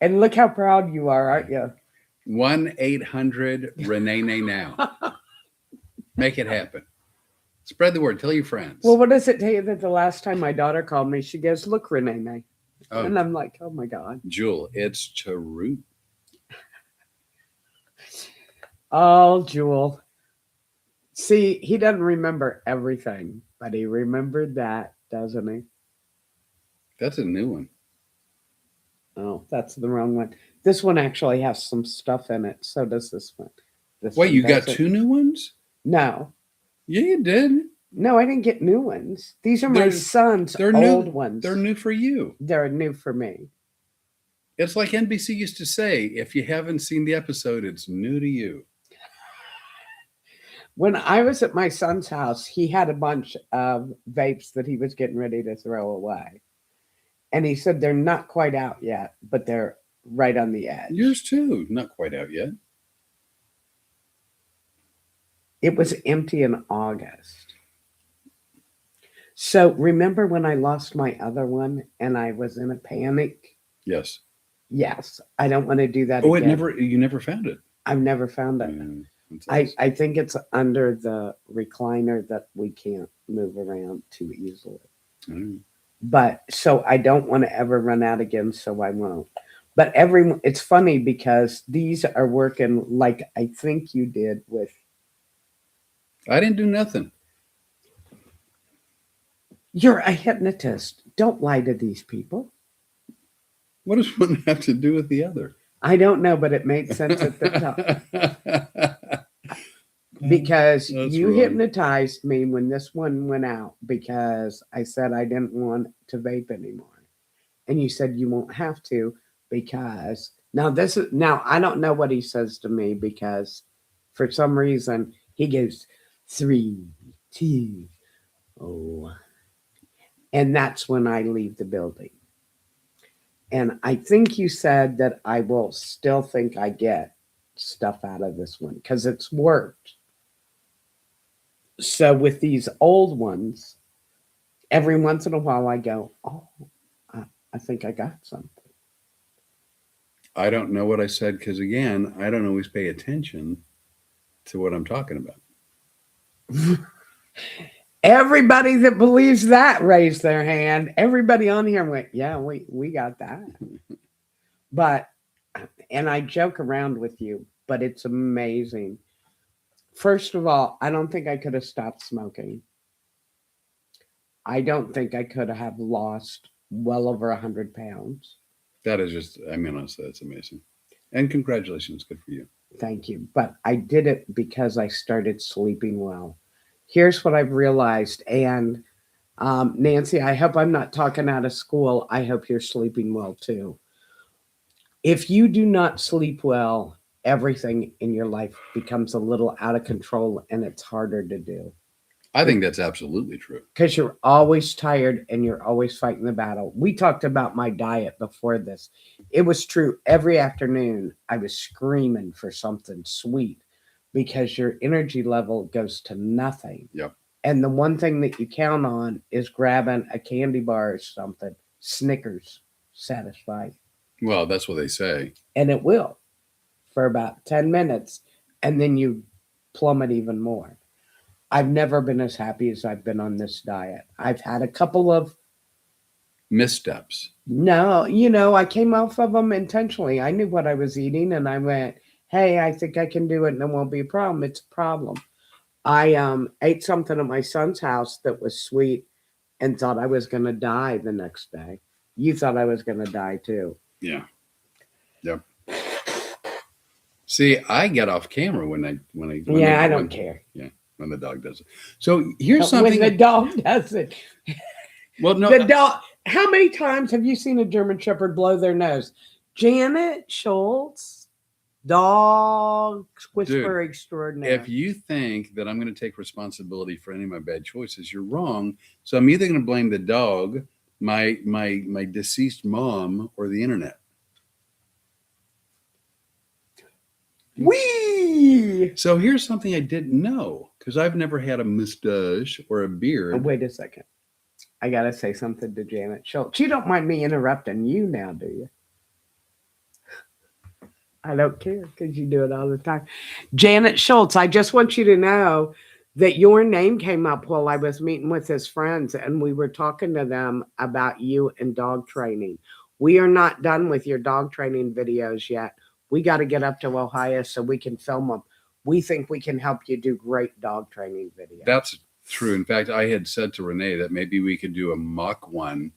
And look how proud you are, aren't you? 1-800-RENE now. Make it happen. Spread the word. Tell your friends. Well, what does it tell you that the last time my daughter called me, she goes, "Look, Rene." Oh. And I'm like, oh my God. Jewel, it's true. Oh, Jewel. See, he doesn't remember everything, but he remembered that, doesn't he? That's a new one. Oh, that's the wrong one. This one actually has some stuff in it. So does this one. Wait, you got 2 new ones? No. Yeah, you did. No, I didn't get new ones. These are my son's old ones. They're new for you. They're new for me. It's like NBC used to say, if you haven't seen the episode, it's new to you. When I was at my son's house, he had a bunch of vapes that he was getting ready to throw away. And he said they're not quite out yet, but they're right on the edge. Yours too. Not quite out yet. It was empty in August. So remember when I lost my other one and I was in a panic? Yes. Yes. I don't want to do that again. You never found it. I've never found it. I think it's under the recliner that we can't move around too easily. Mm. But so I don't want to ever run out again, so I won't. But it's funny because these are working like I think you did with. I didn't do nothing. You're a hypnotist. Don't lie to these people. What does one have to do with the other? I don't know, but it made sense at the top. Because you hypnotized me when this one went out because I said I didn't want to vape anymore. And you said you won't have to because now I don't know what he says to me because for some reason he goes 3, 2, 1. And that's when I leave the building. And I think you said that I will still think I get stuff out of this one because it's worked. So with these old ones, every once in a while I go, oh, I think I got something. I don't know what I said because, again, I don't always pay attention to what I'm talking about. Everybody that believes that raised their hand. Everybody on here went, yeah, we got that. But and I joke around with you, but it's amazing. First of all, I don't think I could have stopped smoking. I don't think I could have lost well over 100 pounds. That is just, I mean, honestly, that's amazing. And congratulations. Good for you. Thank you. But I did it because I started sleeping well. Here's what I've realized. And Nancy, I hope I'm not talking out of school. I hope you're sleeping well too. If you do not sleep well, everything in your life becomes a little out of control and it's harder to do I think that's absolutely true. because you're always tired and you're always fighting the battle. We talked about my diet before this. It was true. Every afternoon, I was screaming for something sweet because your energy level goes to nothing. Yep. And the one thing that you count on is grabbing a candy bar or something, Snickers, satisfied. Well, that's what they say. And it will for about 10 minutes. And then you plummet even more. I've never been as happy as I've been on this diet. I've had a couple of Missteps. no, I came off of them intentionally. I knew what I was eating and I went, hey, I think I can do it and it won't be a problem. It's a problem. I ate something at my son's house that was sweet and thought I was going to die the next day. You thought I was going to die too. Yeah. Yep. See, I get off camera when I don't care. When the dog does it. So here's something. When the dog does it. Well, no. The dog. How many times have you seen a German Shepherd blow their nose? Janet Schultz, dog whisperer extraordinaire. If you think that I'm going to take responsibility for any of my bad choices, you're wrong. So I'm either going to blame the dog, my deceased mom, or the internet. Wee! So here's something I didn't know because I've never had a mustache or a beard. Oh, wait a second. I got to say something to Janet Schultz. You don't mind me interrupting you now, do you? I don't care because you do it all the time. Janet Schultz, I just want you to know that your name came up while I was meeting with his friends and we were talking to them about you and dog training. We are not done with your dog training videos yet. We got to get up to Ohio so we can film them. We think we can help you do great dog training videos. That's true. In fact, I had said to Rene that maybe we could do a mock one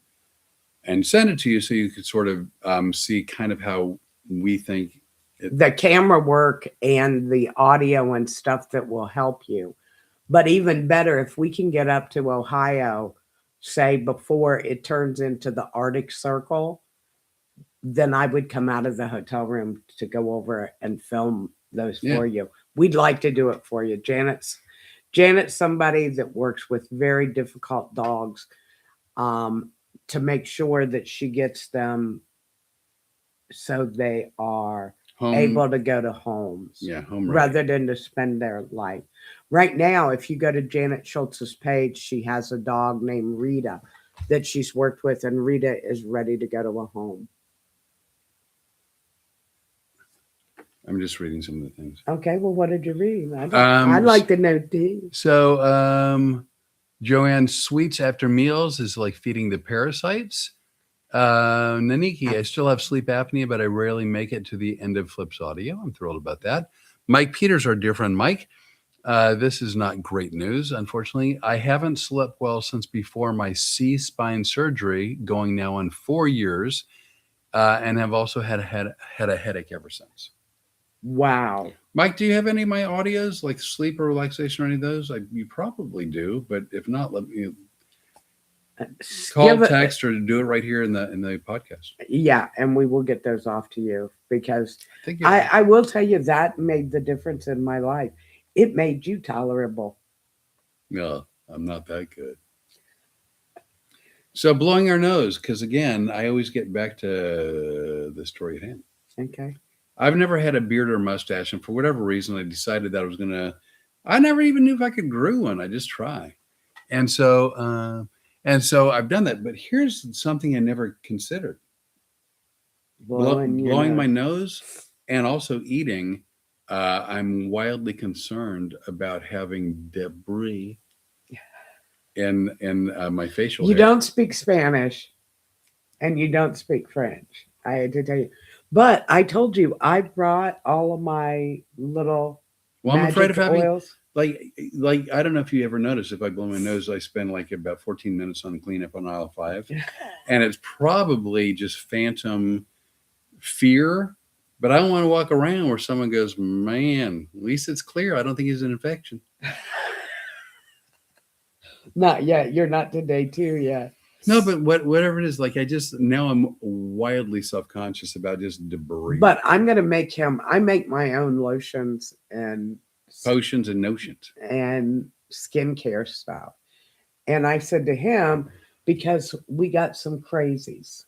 and send it to you so you could sort of see kind of how we think the camera work and the audio and stuff that will help you. But even better, if we can get up to Ohio, say before it turns into the Arctic Circle, then I would come out of the hotel room to go over and film those for you. We'd like to do it for you. Janet's somebody that works with very difficult dogs to make sure that she gets them so they are able to go to homes rather than to spend their life. Right now, if you go to Janet Schultz's page, she has a dog named Rita that she's worked with, and Rita is ready to go to a home. I'm just reading some of the things. Okay, well, what did you read? I'd like to know too. So, Joanne, sweets after meals is like feeding the parasites. Naniki, I still have sleep apnea, but I rarely make it to the end of Flip's audio. I'm thrilled about that. Mike Peters, our dear friend Mike. This is not great news, unfortunately. I haven't slept well since before my C-spine surgery, going now on 4 years, and have also had a headache ever since. Wow. Mike, do you have any of my audios, like sleep or relaxation or any of those? You probably do, but if not, let me call, text, or do it right here in the podcast. Yeah, and we will get those off to you because I will tell you that made the difference in my life. It made you tolerable. No, I'm not that good. So blowing our nose, because again, I always get back to the story at hand. Okay. I've never had a beard or mustache, and for whatever reason, I decided that I never even knew if I could grow one. I just try. And so I've done that. But here's something I never considered. Blowing my nose and also eating. I'm wildly concerned about having debris in my facial hair. You don't speak Spanish and you don't speak French. I had to tell you. But I told you I brought all of my little Well, I'm afraid of magic having oils. like I don't know if you ever notice if I blow my nose, I spend like about 14 minutes on cleanup on aisle 5, and it's probably just phantom fear. But I don't want to walk around where someone goes, man, at least it's clear. I don't think it's an infection. Not yet. You're not today too yet. No, but whatever it is, like I just now I'm wildly self conscious about just debris, But I'm gonna make him. I make my own lotions potions, and notions. and skincare stuff. And I said to him, because we got some crazies,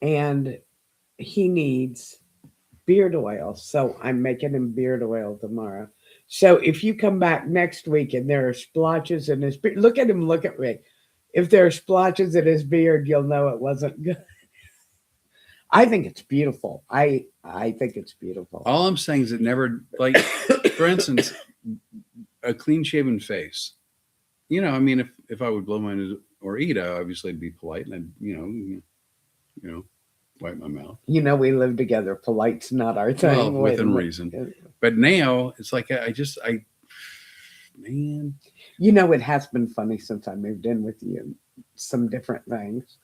and he needs beard oil. So I'm making him beard oil tomorrow. So if you come back next week and there are splotches in his beard, look at him, look at me. If there are splotches in his beard, you'll know it wasn't good. I think it's beautiful. I think it's beautiful. All I'm saying is it never, like, for instance, a clean shaven face. You know, I mean, if I would blow my nose or eat, I obviously I'd be polite and I'd, wipe my mouth. You know, we live together. Polite's not our thing. Well, within reason. But now it's like man. You know, it has been funny since I moved in with you. Some different things.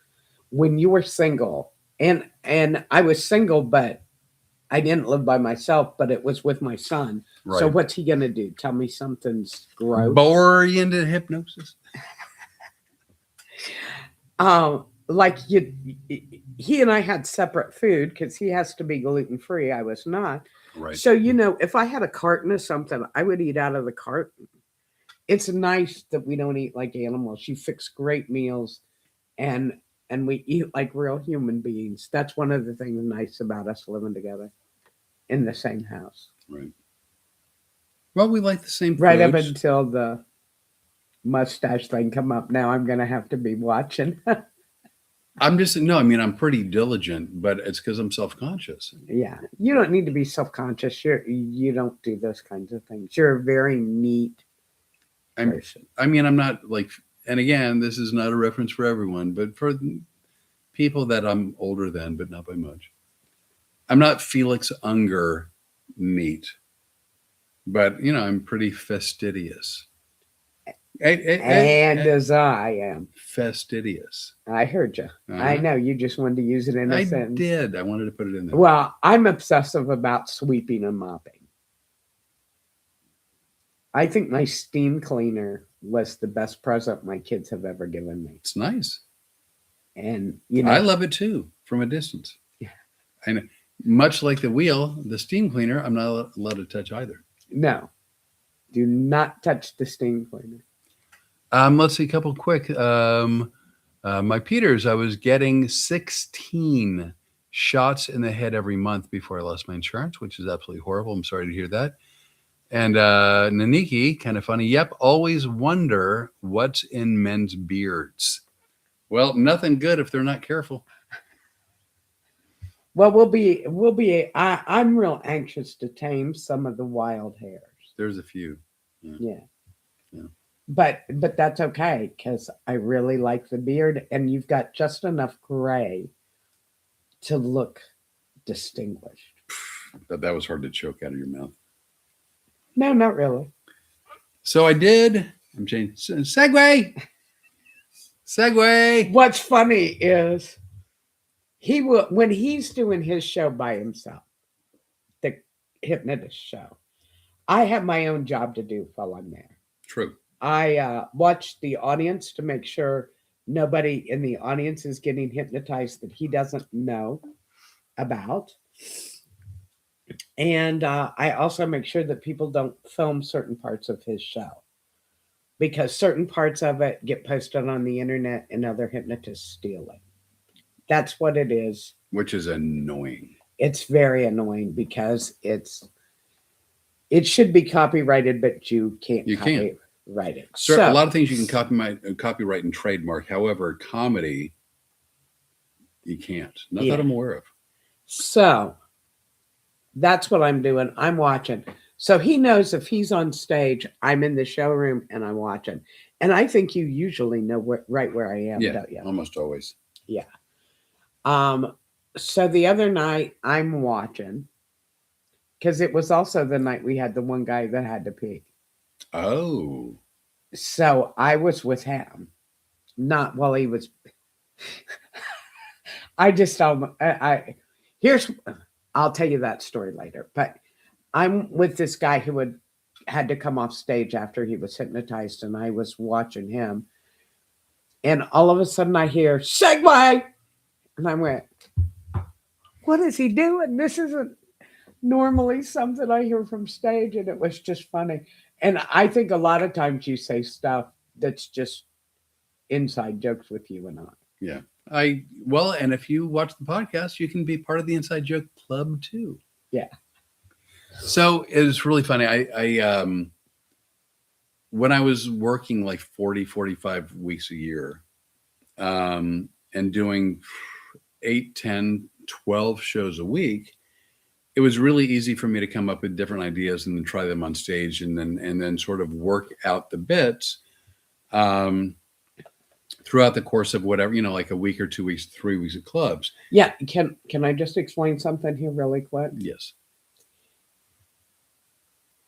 When you were single, and I was single, but I didn't live by myself, but it was with my son. Right. So what's he gonna do? Tell me something's gross? Bore you into hypnosis? Like he and I had separate food because he has to be gluten free. I was not. Right. So you know, if I had a carton of something, I would eat out of the carton. It's nice that we don't eat like animals. You fix great meals, and we eat like real human beings. That's one of the things nice about us living together in the same house. Right. Well, we like the same Right up foods. until the mustache thing come up. Now I'm gonna have to be watching. I'm pretty diligent, but it's because I'm self-conscious. Yeah, you don't need to be self-conscious. You don't do those kinds of things. You're a very neat person. I'm not like, and again, this is not a reference for everyone, but for people that I'm older than, but not by much. I'm not Felix Unger neat, but I'm pretty fastidious. And as I am. Fastidious. I heard you. I know you just wanted to use it in a sentence. I did. I wanted to put it in there. Well, I'm obsessive about sweeping and mopping. I think my steam cleaner was the best present my kids have ever given me. It's nice. And I love it too from a distance. Yeah. And much like the wheel, the steam cleaner, I'm not allowed to touch either. No. Do not touch the steam cleaner. Let's see a couple quick. My Peters, I was getting 16 shots in the head every month before I lost my insurance, which is absolutely horrible. I'm sorry to hear that. And Naniki, kind of funny. Yep, always wonder what's in men's beards. Well, nothing good if they're not careful. Well, I'm real anxious to tame some of the wild hairs. There's a few. Yeah. But that's okay because I really like the beard, and you've got just enough gray to look distinguished. That was hard to choke out of your mouth. No, not really. So I did. I'm changing. Segue. What's funny is when he's doing his show by himself, the hypnotist show, I have my own job to do while I'm there. True. I watch the audience to make sure nobody in the audience is getting hypnotized that he doesn't know about. And I also make sure that people don't film certain parts of his show because certain parts of it get posted on the internet and other hypnotists steal it. That's what it is. Which is annoying. It's very annoying because it should be copyrighted, but you can't copyright it. So a lot of things you can copyright and trademark. However, comedy, you can't. Not that I'm aware of. So that's what I'm doing. I'm watching. So he knows if he's on stage, I'm in the showroom and I'm watching. And I think you usually know right where I am, don't you? Almost always. Yeah. So the other night I'm watching because it was also the night we had the one guy that had to pee. Oh, So I was with him, not while he was. I just here's I'll tell you that story later. But I'm with this guy who had to come off stage after he was hypnotized, and I was watching him, and all of a sudden I hear Segway, and I went, "What is he doing? This isn't normally something I hear from stage," and it was just funny. And I think a lot of times you say stuff that's just inside jokes with you and I. yeah. And if you watch the podcast, you can be part of the Inside Joke Club too. Yeah. So it was really funny. When I was working like 40, 45 weeks a year, and doing 8, 10, 12 shows a week, it was really easy for me to come up with different ideas and then try them on stage and then sort of work out the bits throughout the course of whatever, like a week or 2 weeks, 3 weeks of clubs. Yeah. Can I just explain something here really quick? Yes.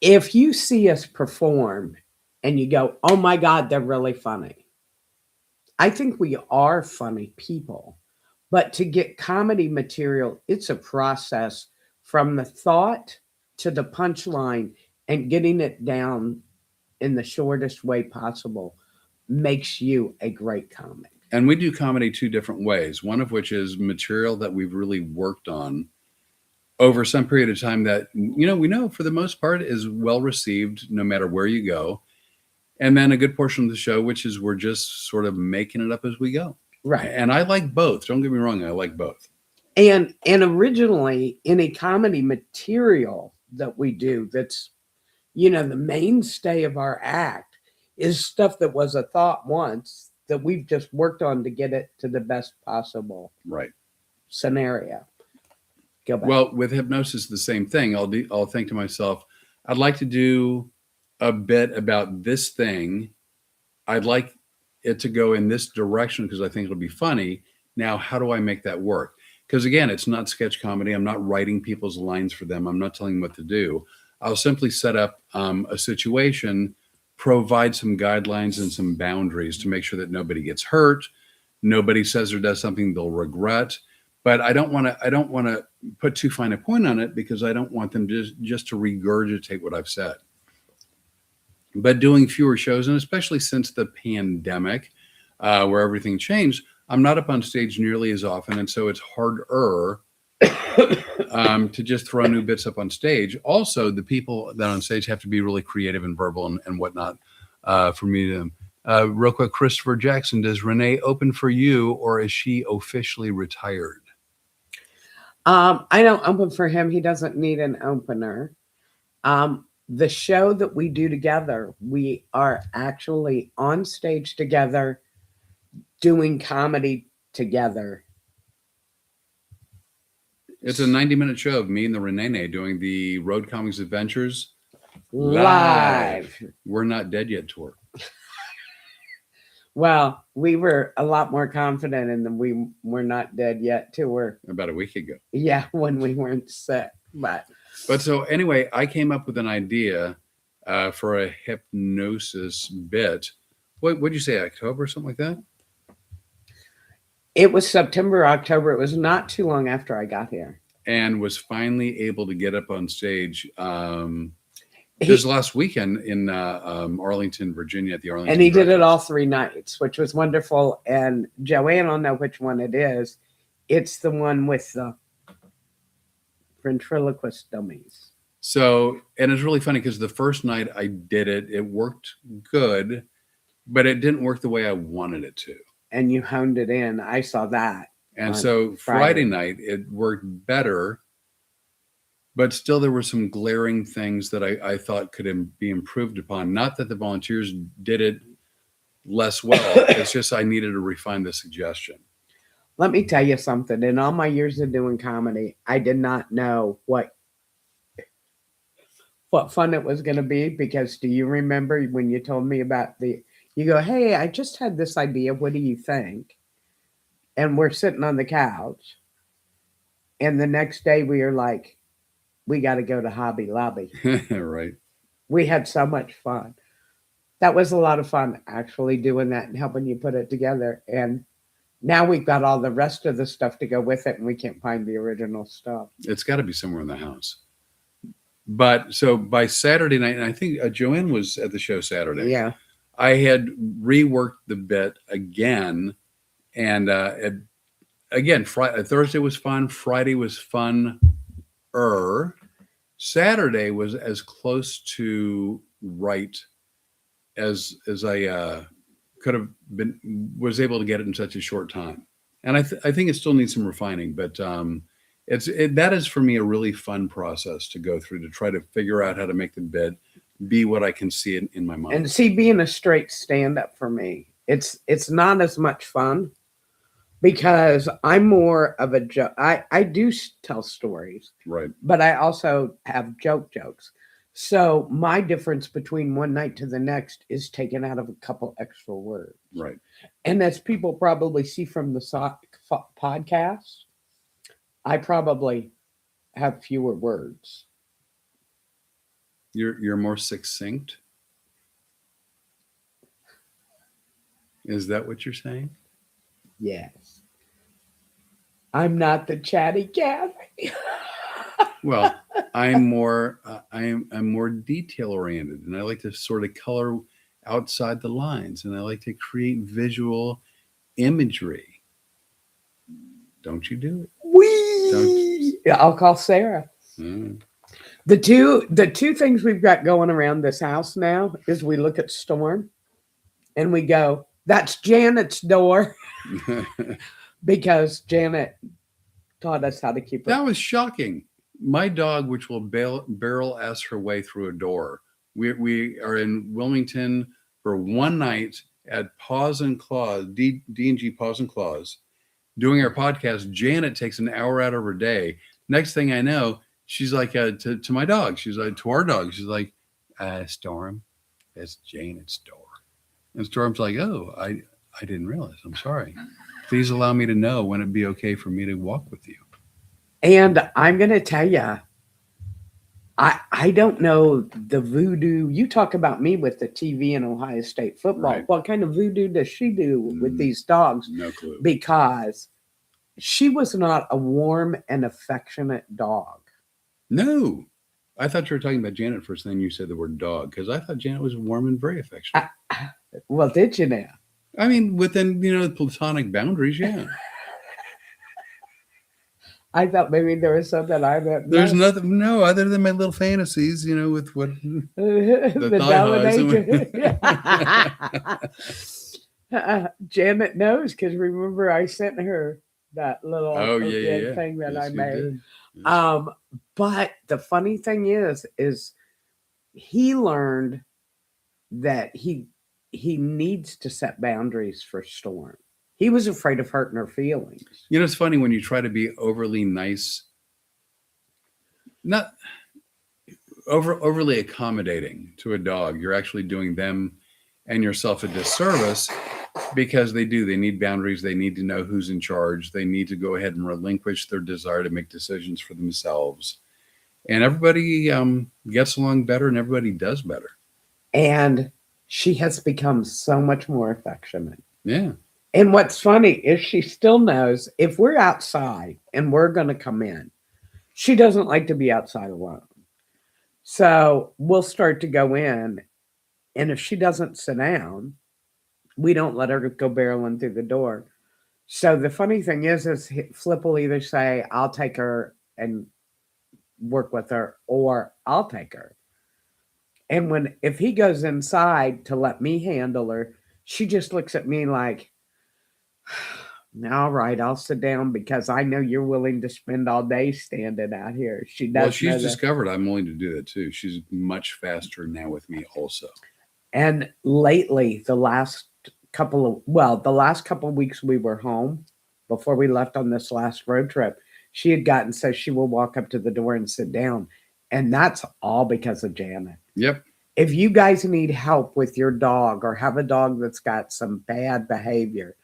If you see us perform and you go, "Oh my God, they're really funny." I think we are funny people, but to get comedy material, it's a process from the thought to the punchline, and getting it down in the shortest way possible makes you a great comic. And we do comedy two different ways, one of which is material that we've really worked on over some period of time that, we know for the most part is well received no matter where you go. And then a good portion of the show, which is we're just sort of making it up as we go. Right. And I like both. Don't get me wrong. I like both. And originally, any comedy material that we do that's, the mainstay of our act is stuff that was a thought once that we've just worked on to get it to the best possible Right. scenario. Go back. Well, with hypnosis, the same thing. I'll think to myself, I'd like to do a bit about this thing. I'd like it to go in this direction because I think it'll be funny. Now, how do I make that work? Because again, it's not sketch comedy. I'm not writing people's lines for them. I'm not telling them what to do. I'll simply set up a situation, provide some guidelines and some boundaries to make sure that nobody gets hurt, nobody says or does something they'll regret. But I don't want to put too fine a point on it because I don't want them just to regurgitate what I've said. But doing fewer shows, and especially since the pandemic, where everything changed, I'm not up on stage nearly as often, and so it's harder to just throw new bits up on stage. Also, the people that are on stage have to be really creative and verbal and whatnot for me to. Real quick, Christopher Jackson, does Rene open for you, or is she officially retired? I don't open for him. He doesn't need an opener. The show that we do together, we are actually on stage together, doing comedy together. It's a 90-minute show of me and the Rene doing the Road Comics Adventures live. We're Not Dead Yet tour. Well, we were a lot more confident in the We Were Not Dead Yet tour. About a week ago. Yeah, when we weren't sick. But so anyway, I came up with an idea for a hypnosis bit. What would you say, October or something like that? It was September, October. It was not too long after I got here. And was finally able to get up on stage this last weekend in Arlington, Virginia at the Arlington. And he did it all 3 nights, which was wonderful. And Joanne will know which one it is. It's the one with the ventriloquist dummies. So, and it's really funny because the first night I did it, it worked good, but it didn't work the way I wanted it to. And you honed it in. I saw that. And so Friday night, it worked better, but still there were some glaring things that I thought could be improved upon. Not that the volunteers did it less well. It's just I needed to refine the suggestion. Let me tell you something. In all my years of doing comedy, I did not know what fun it was going to be, because do you remember when you told me about you go, "Hey, I just had this idea. What do you think?" And we're sitting on the couch And the next day we were like, we got to go to Hobby Lobby. Right. We had so much fun. That was a lot of fun actually doing that and helping you put it together. And now we've got all the rest of the stuff to go with it, and we can't find the original stuff. It's got to be somewhere in the house. But so by Saturday night, and I think Joanne was at the show Saturday. Yeah. I had reworked the bit again, and again, Thursday was fun. Friday was fun. Saturday was as close to right as I could have been. Was able to get it in such a short time, and I think it still needs some refining, but that is for me a really fun process to go through to try to figure out how to make the bit be what I can see it in my mind. And see, being a straight stand-up for me, it's not as much fun because I'm more of a joke. I do tell stories, Right. but I also have jokes. So my difference between one night to the next is taken out of a couple extra words. Right. And as people probably see from the podcast, I probably have fewer words. You're more succinct. Is that what you're saying? Yes. I'm not the chatty Kathy. Well, I'm more detail oriented, and I like to sort of color outside the lines, and I like to create visual imagery. Don't you do it? Yeah, I'll call Sarah. Mm. The two things we've got going around this house now is we look at Storm and we go, that's Janet's door, because Janet taught us how to keep it. That was shocking. My dog, which will barrel ass her way through a door. We are in Wilmington for one night at Paws and Claws, D&G Paws and Claws, doing our podcast. Janet takes an hour out of her day. Next thing I know, she's like to my dog. She's like to our dog. She's like, Storm, that's Janet's door. And Storm's like, oh, I didn't realize. I'm sorry. Please allow me to know when it'd be okay for me to walk with you. And I'm going to tell you, I don't know the voodoo. You talk about me with the TV and Ohio State football. Right. What kind of voodoo does she do with these dogs? No clue. Because she was not a warm and affectionate dog. No. I thought you were talking about Janet first, then you said the word dog, because I thought Janet was warm and very affectionate. Well, did you now? I mean, within, platonic boundaries, yeah. I thought maybe there was something I meant. There's nothing, no, other than my little fantasies, with what the domination. Janet knows, because remember I sent her that little thing that I made. Yes. But the funny thing is he learned that he needs to set boundaries for Storm. He was afraid of hurting her feelings. It's funny when you try to be overly nice, not overly accommodating to a dog. You're actually doing them and yourself a disservice, because they need boundaries. They need to know who's in charge. They need to go ahead and relinquish their desire to make decisions for themselves. And everybody gets along better, and everybody does better. And she has become so much more affectionate. Yeah. And what's funny is she still knows if we're outside and we're going to come in, she doesn't like to be outside alone. So we'll start to go in, and if she doesn't sit down, we don't let her go barreling through the door. So the funny thing is Flip will either say, I'll take her and work with her, or I'll take her. And if he goes inside to let me handle her, she just looks at me like, all right, I'll sit down, because I know you're willing to spend all day standing out here. She does. Well, she's discovered I'm willing to do that too. She's much faster now with me also. And lately, the last couple of weeks we were home before we left on this last road trip, she had gotten so she will walk up to the door and sit down. And that's all because of Janet. Yep. If you guys need help with your dog or have a dog that's got some bad behavior,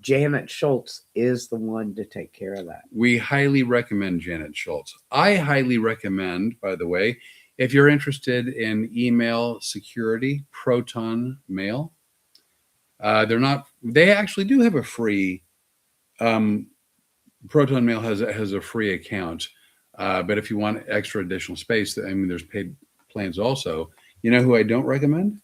Janet Schultz is the one to take care of that. We highly recommend Janet Schultz. I highly recommend, by the way, if you're interested in email security, Proton Mail. They actually do have a free, Proton Mail has a free account. But if you want extra additional space, I mean, there's paid plans also. You know who I don't recommend?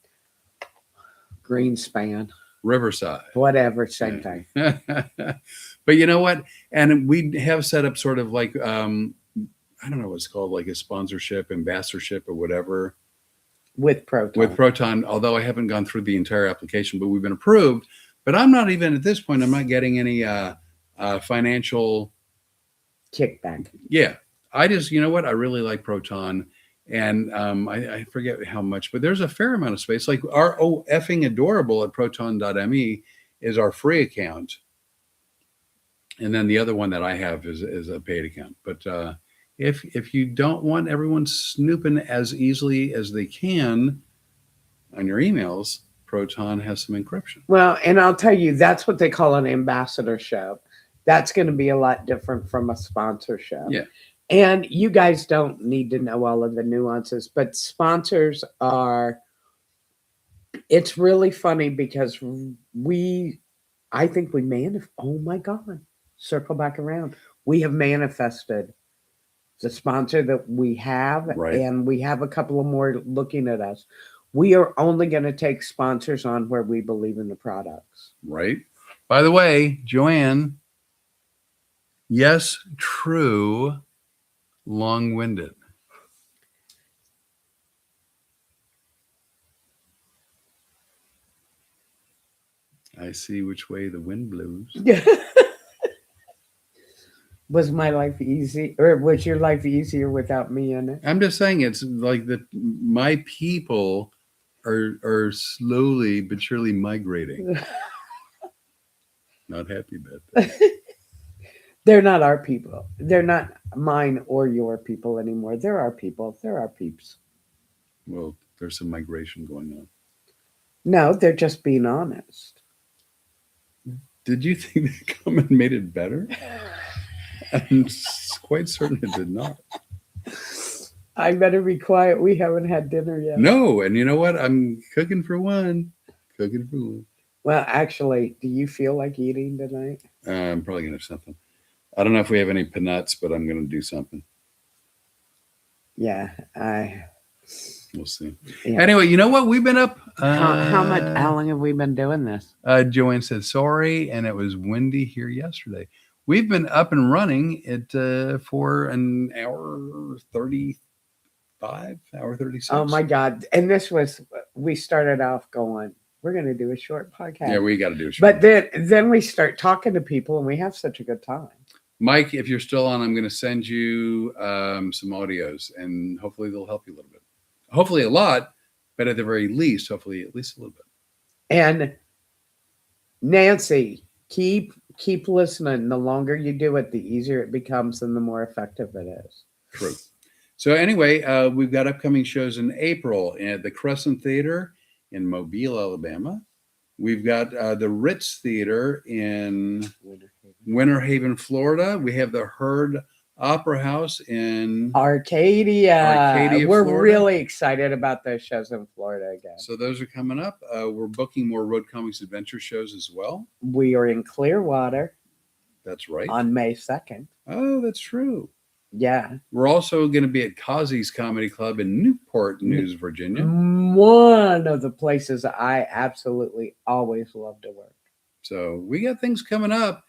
Greenspan, Riverside. whatever, same thing. But you know what? And we have set up sort of like, I don't know what it's called, like a sponsorship, ambassadorship, or whatever. With Proton. With Proton, although I haven't gone through the entire application, but we've been approved. But I'm not even at this point, I'm not getting any financial kickback. Yeah. I just, you know what? I really like Proton. And I forget how much, but there's a fair amount of space. Like our effing adorable at proton.me is our free account. And then the other one that I have is a paid account. But if you don't want everyone snooping as easily as they can on your emails, Proton has some encryption. Well, and I'll tell you, that's what they call an ambassadorship. That's going to be a lot different from a sponsorship. Yeah. And you guys don't need to know all of the nuances, but sponsors are, it's really funny because I think oh my God, circle back around. We have manifested the sponsor that we have, right. And we have a couple of more looking at us. We are only going to take sponsors on where we believe in the products. Right. By the way, Joanne, yes, true, long-winded. I see which way the wind blows. Was my life easy, or was your life easier without me in it? I'm just saying, it's like my people are slowly but surely migrating. Not happy about that. They're not our people. They're not mine or your people anymore. They're our people. They're our peeps. Well, there's some migration going on. No, they're just being honest. Did you think that comment made it better? I'm quite certain it did not. I better be quiet. We haven't had dinner yet. No, and you know what? I'm cooking for one. Well, actually, do you feel like eating tonight? I'm probably going to have something. I don't know if we have any peanuts, but I'm going to do something. Yeah, we'll see. Yeah. Anyway, you know what? We've been up. How long have we been doing this? Joanne said sorry, and it was windy here yesterday. We've been up and running it for an hour 35, hour 36. Oh my God. And we started off going, we're going to do a short podcast. Yeah, we got to do a short. But then we start talking to people and we have such a good time. Mike, if you're still on, I'm going to send you some audios, and hopefully they'll help you a little bit. Hopefully a lot, but at the very least, hopefully at least a little bit. And Nancy, keep listening. The longer you do it, the easier it becomes and the more effective it is. True. So anyway, we've got upcoming shows in April at the Crescent Theater in Mobile, Alabama. We've got the Ritz Theater in Winter Haven, Florida. We have the Herd Opera House in Arcadia, we're Florida. Really excited about those shows in Florida again. So those are coming up. We're booking more Road Comics Adventure shows as well. We are in Clearwater. That's right. On May 2nd. Oh, that's true. Yeah. We're also going to be at Kazi's Comedy Club in Newport News, Virginia. One of the places I absolutely always love to work. So we got things coming up.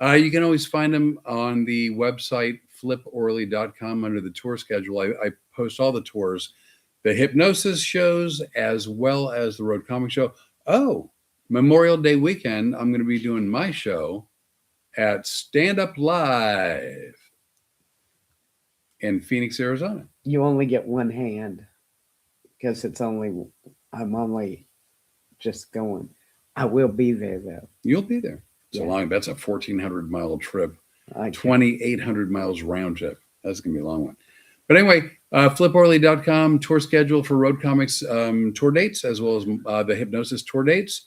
You can always find them on the website, fliporley.com, under the tour schedule. I post all the tours, the hypnosis shows, as well as the Road Comic Show. Oh, Memorial Day weekend, I'm going to be doing my show at Stand Up Live in Phoenix, Arizona. You only get one hand because I'm only just going. I will be there though. You'll be there. It's that's a 1,400-mile trip, 2,800 miles round trip. That's going to be a long one. But anyway, fliporley.com, tour schedule for Road Comics tour dates, as well as the Hypnosis tour dates.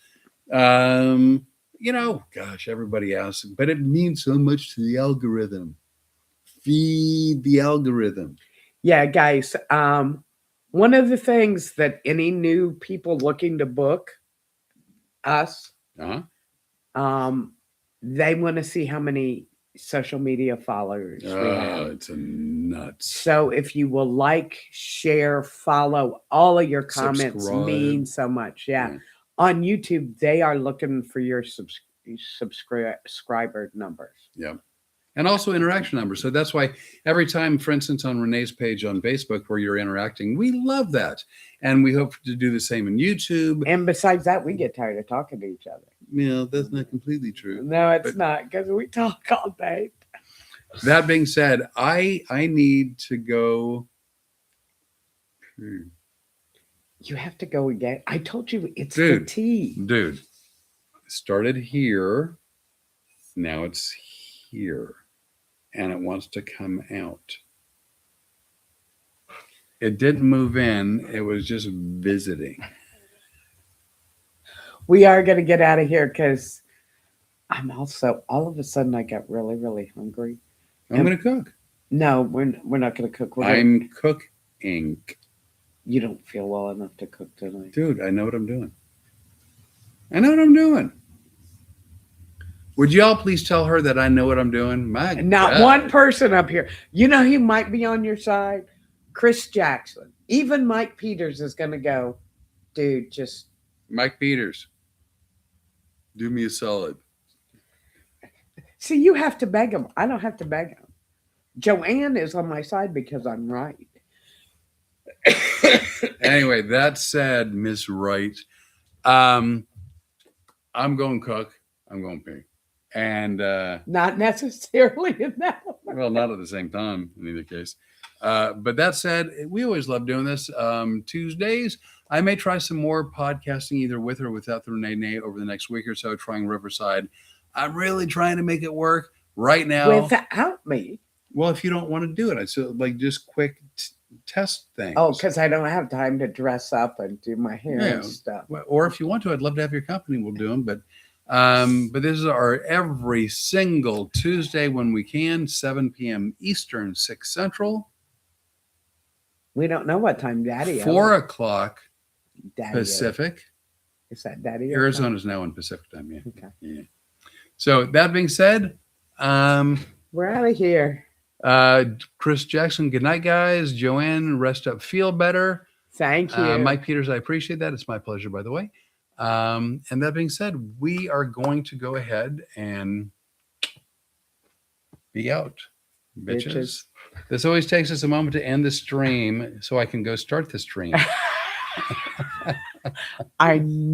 Gosh, everybody asks, but it means so much to the algorithm. Feed the algorithm. Yeah, guys. One of the things that any new people looking to book us, Uh-huh. they want to see how many social media followers we have. It's a nuts. So if you will like, share, follow, all of your comments Subscribe. mean so much. Yeah. On YouTube, they are looking for your subscriber numbers. Yeah. And also interaction numbers. So that's why every time, for instance, on Renee's page on Facebook where you're interacting, we love that. And we hope to do the same in YouTube. And besides that, we get tired of talking to each other. Yeah, that's not completely true. No, it's not, because we talk all day. That being said, I need to go. You have to go again. I told you it's Dude, the tea. Dude, started here. Now it's here. And it wants to come out. It didn't move in. It was just visiting. We are going to get out of here because I'm also, all of a sudden, I got really, really hungry. I'm going to cook. No, we're not going to cook. I'm cooking. You don't feel well enough to cook tonight. Dude, I know what I'm doing. I know what I'm doing. Would you all please tell her that I know what I'm doing? Not God. one person up here. You know who might be on your side? Chris Jackson. Even Mike Peters is going to go, dude, just... Mike Peters, do me a solid. See, you have to beg him. I don't have to beg him. Joanne is on my side because I'm right. Anyway, that said, Miss Wright, I'm going cook. I'm going pee. And not necessarily in that one. Well, not at the same time in either case. But that said, we always love doing this. Tuesdays, I may try some more podcasting either with or without the Renee over the next week or so, trying Riverside. I'm really trying to make it work right now. Without me? Well, if you don't want to do it, I said like just quick test things. Oh, because I don't have time to dress up and do my hair and stuff. Or if you want to, I'd love to have your company. We'll do them. But this is our every single Tuesday when we can, 7 p.m. Eastern, 6 Central. We don't know what time Daddy 4 o'clock Daddy Pacific. Is that Daddy? Arizona's now in Pacific time, yeah. Okay. Yeah. So that being said, we're out of here. Chris Jackson, good night, guys. Joanne, rest up, feel better. Thank you. Mike Peters, I appreciate that. It's my pleasure, by the way. And that being said, we are going to go ahead and be out, bitches. This always takes us a moment to end the stream so I can go start the stream. I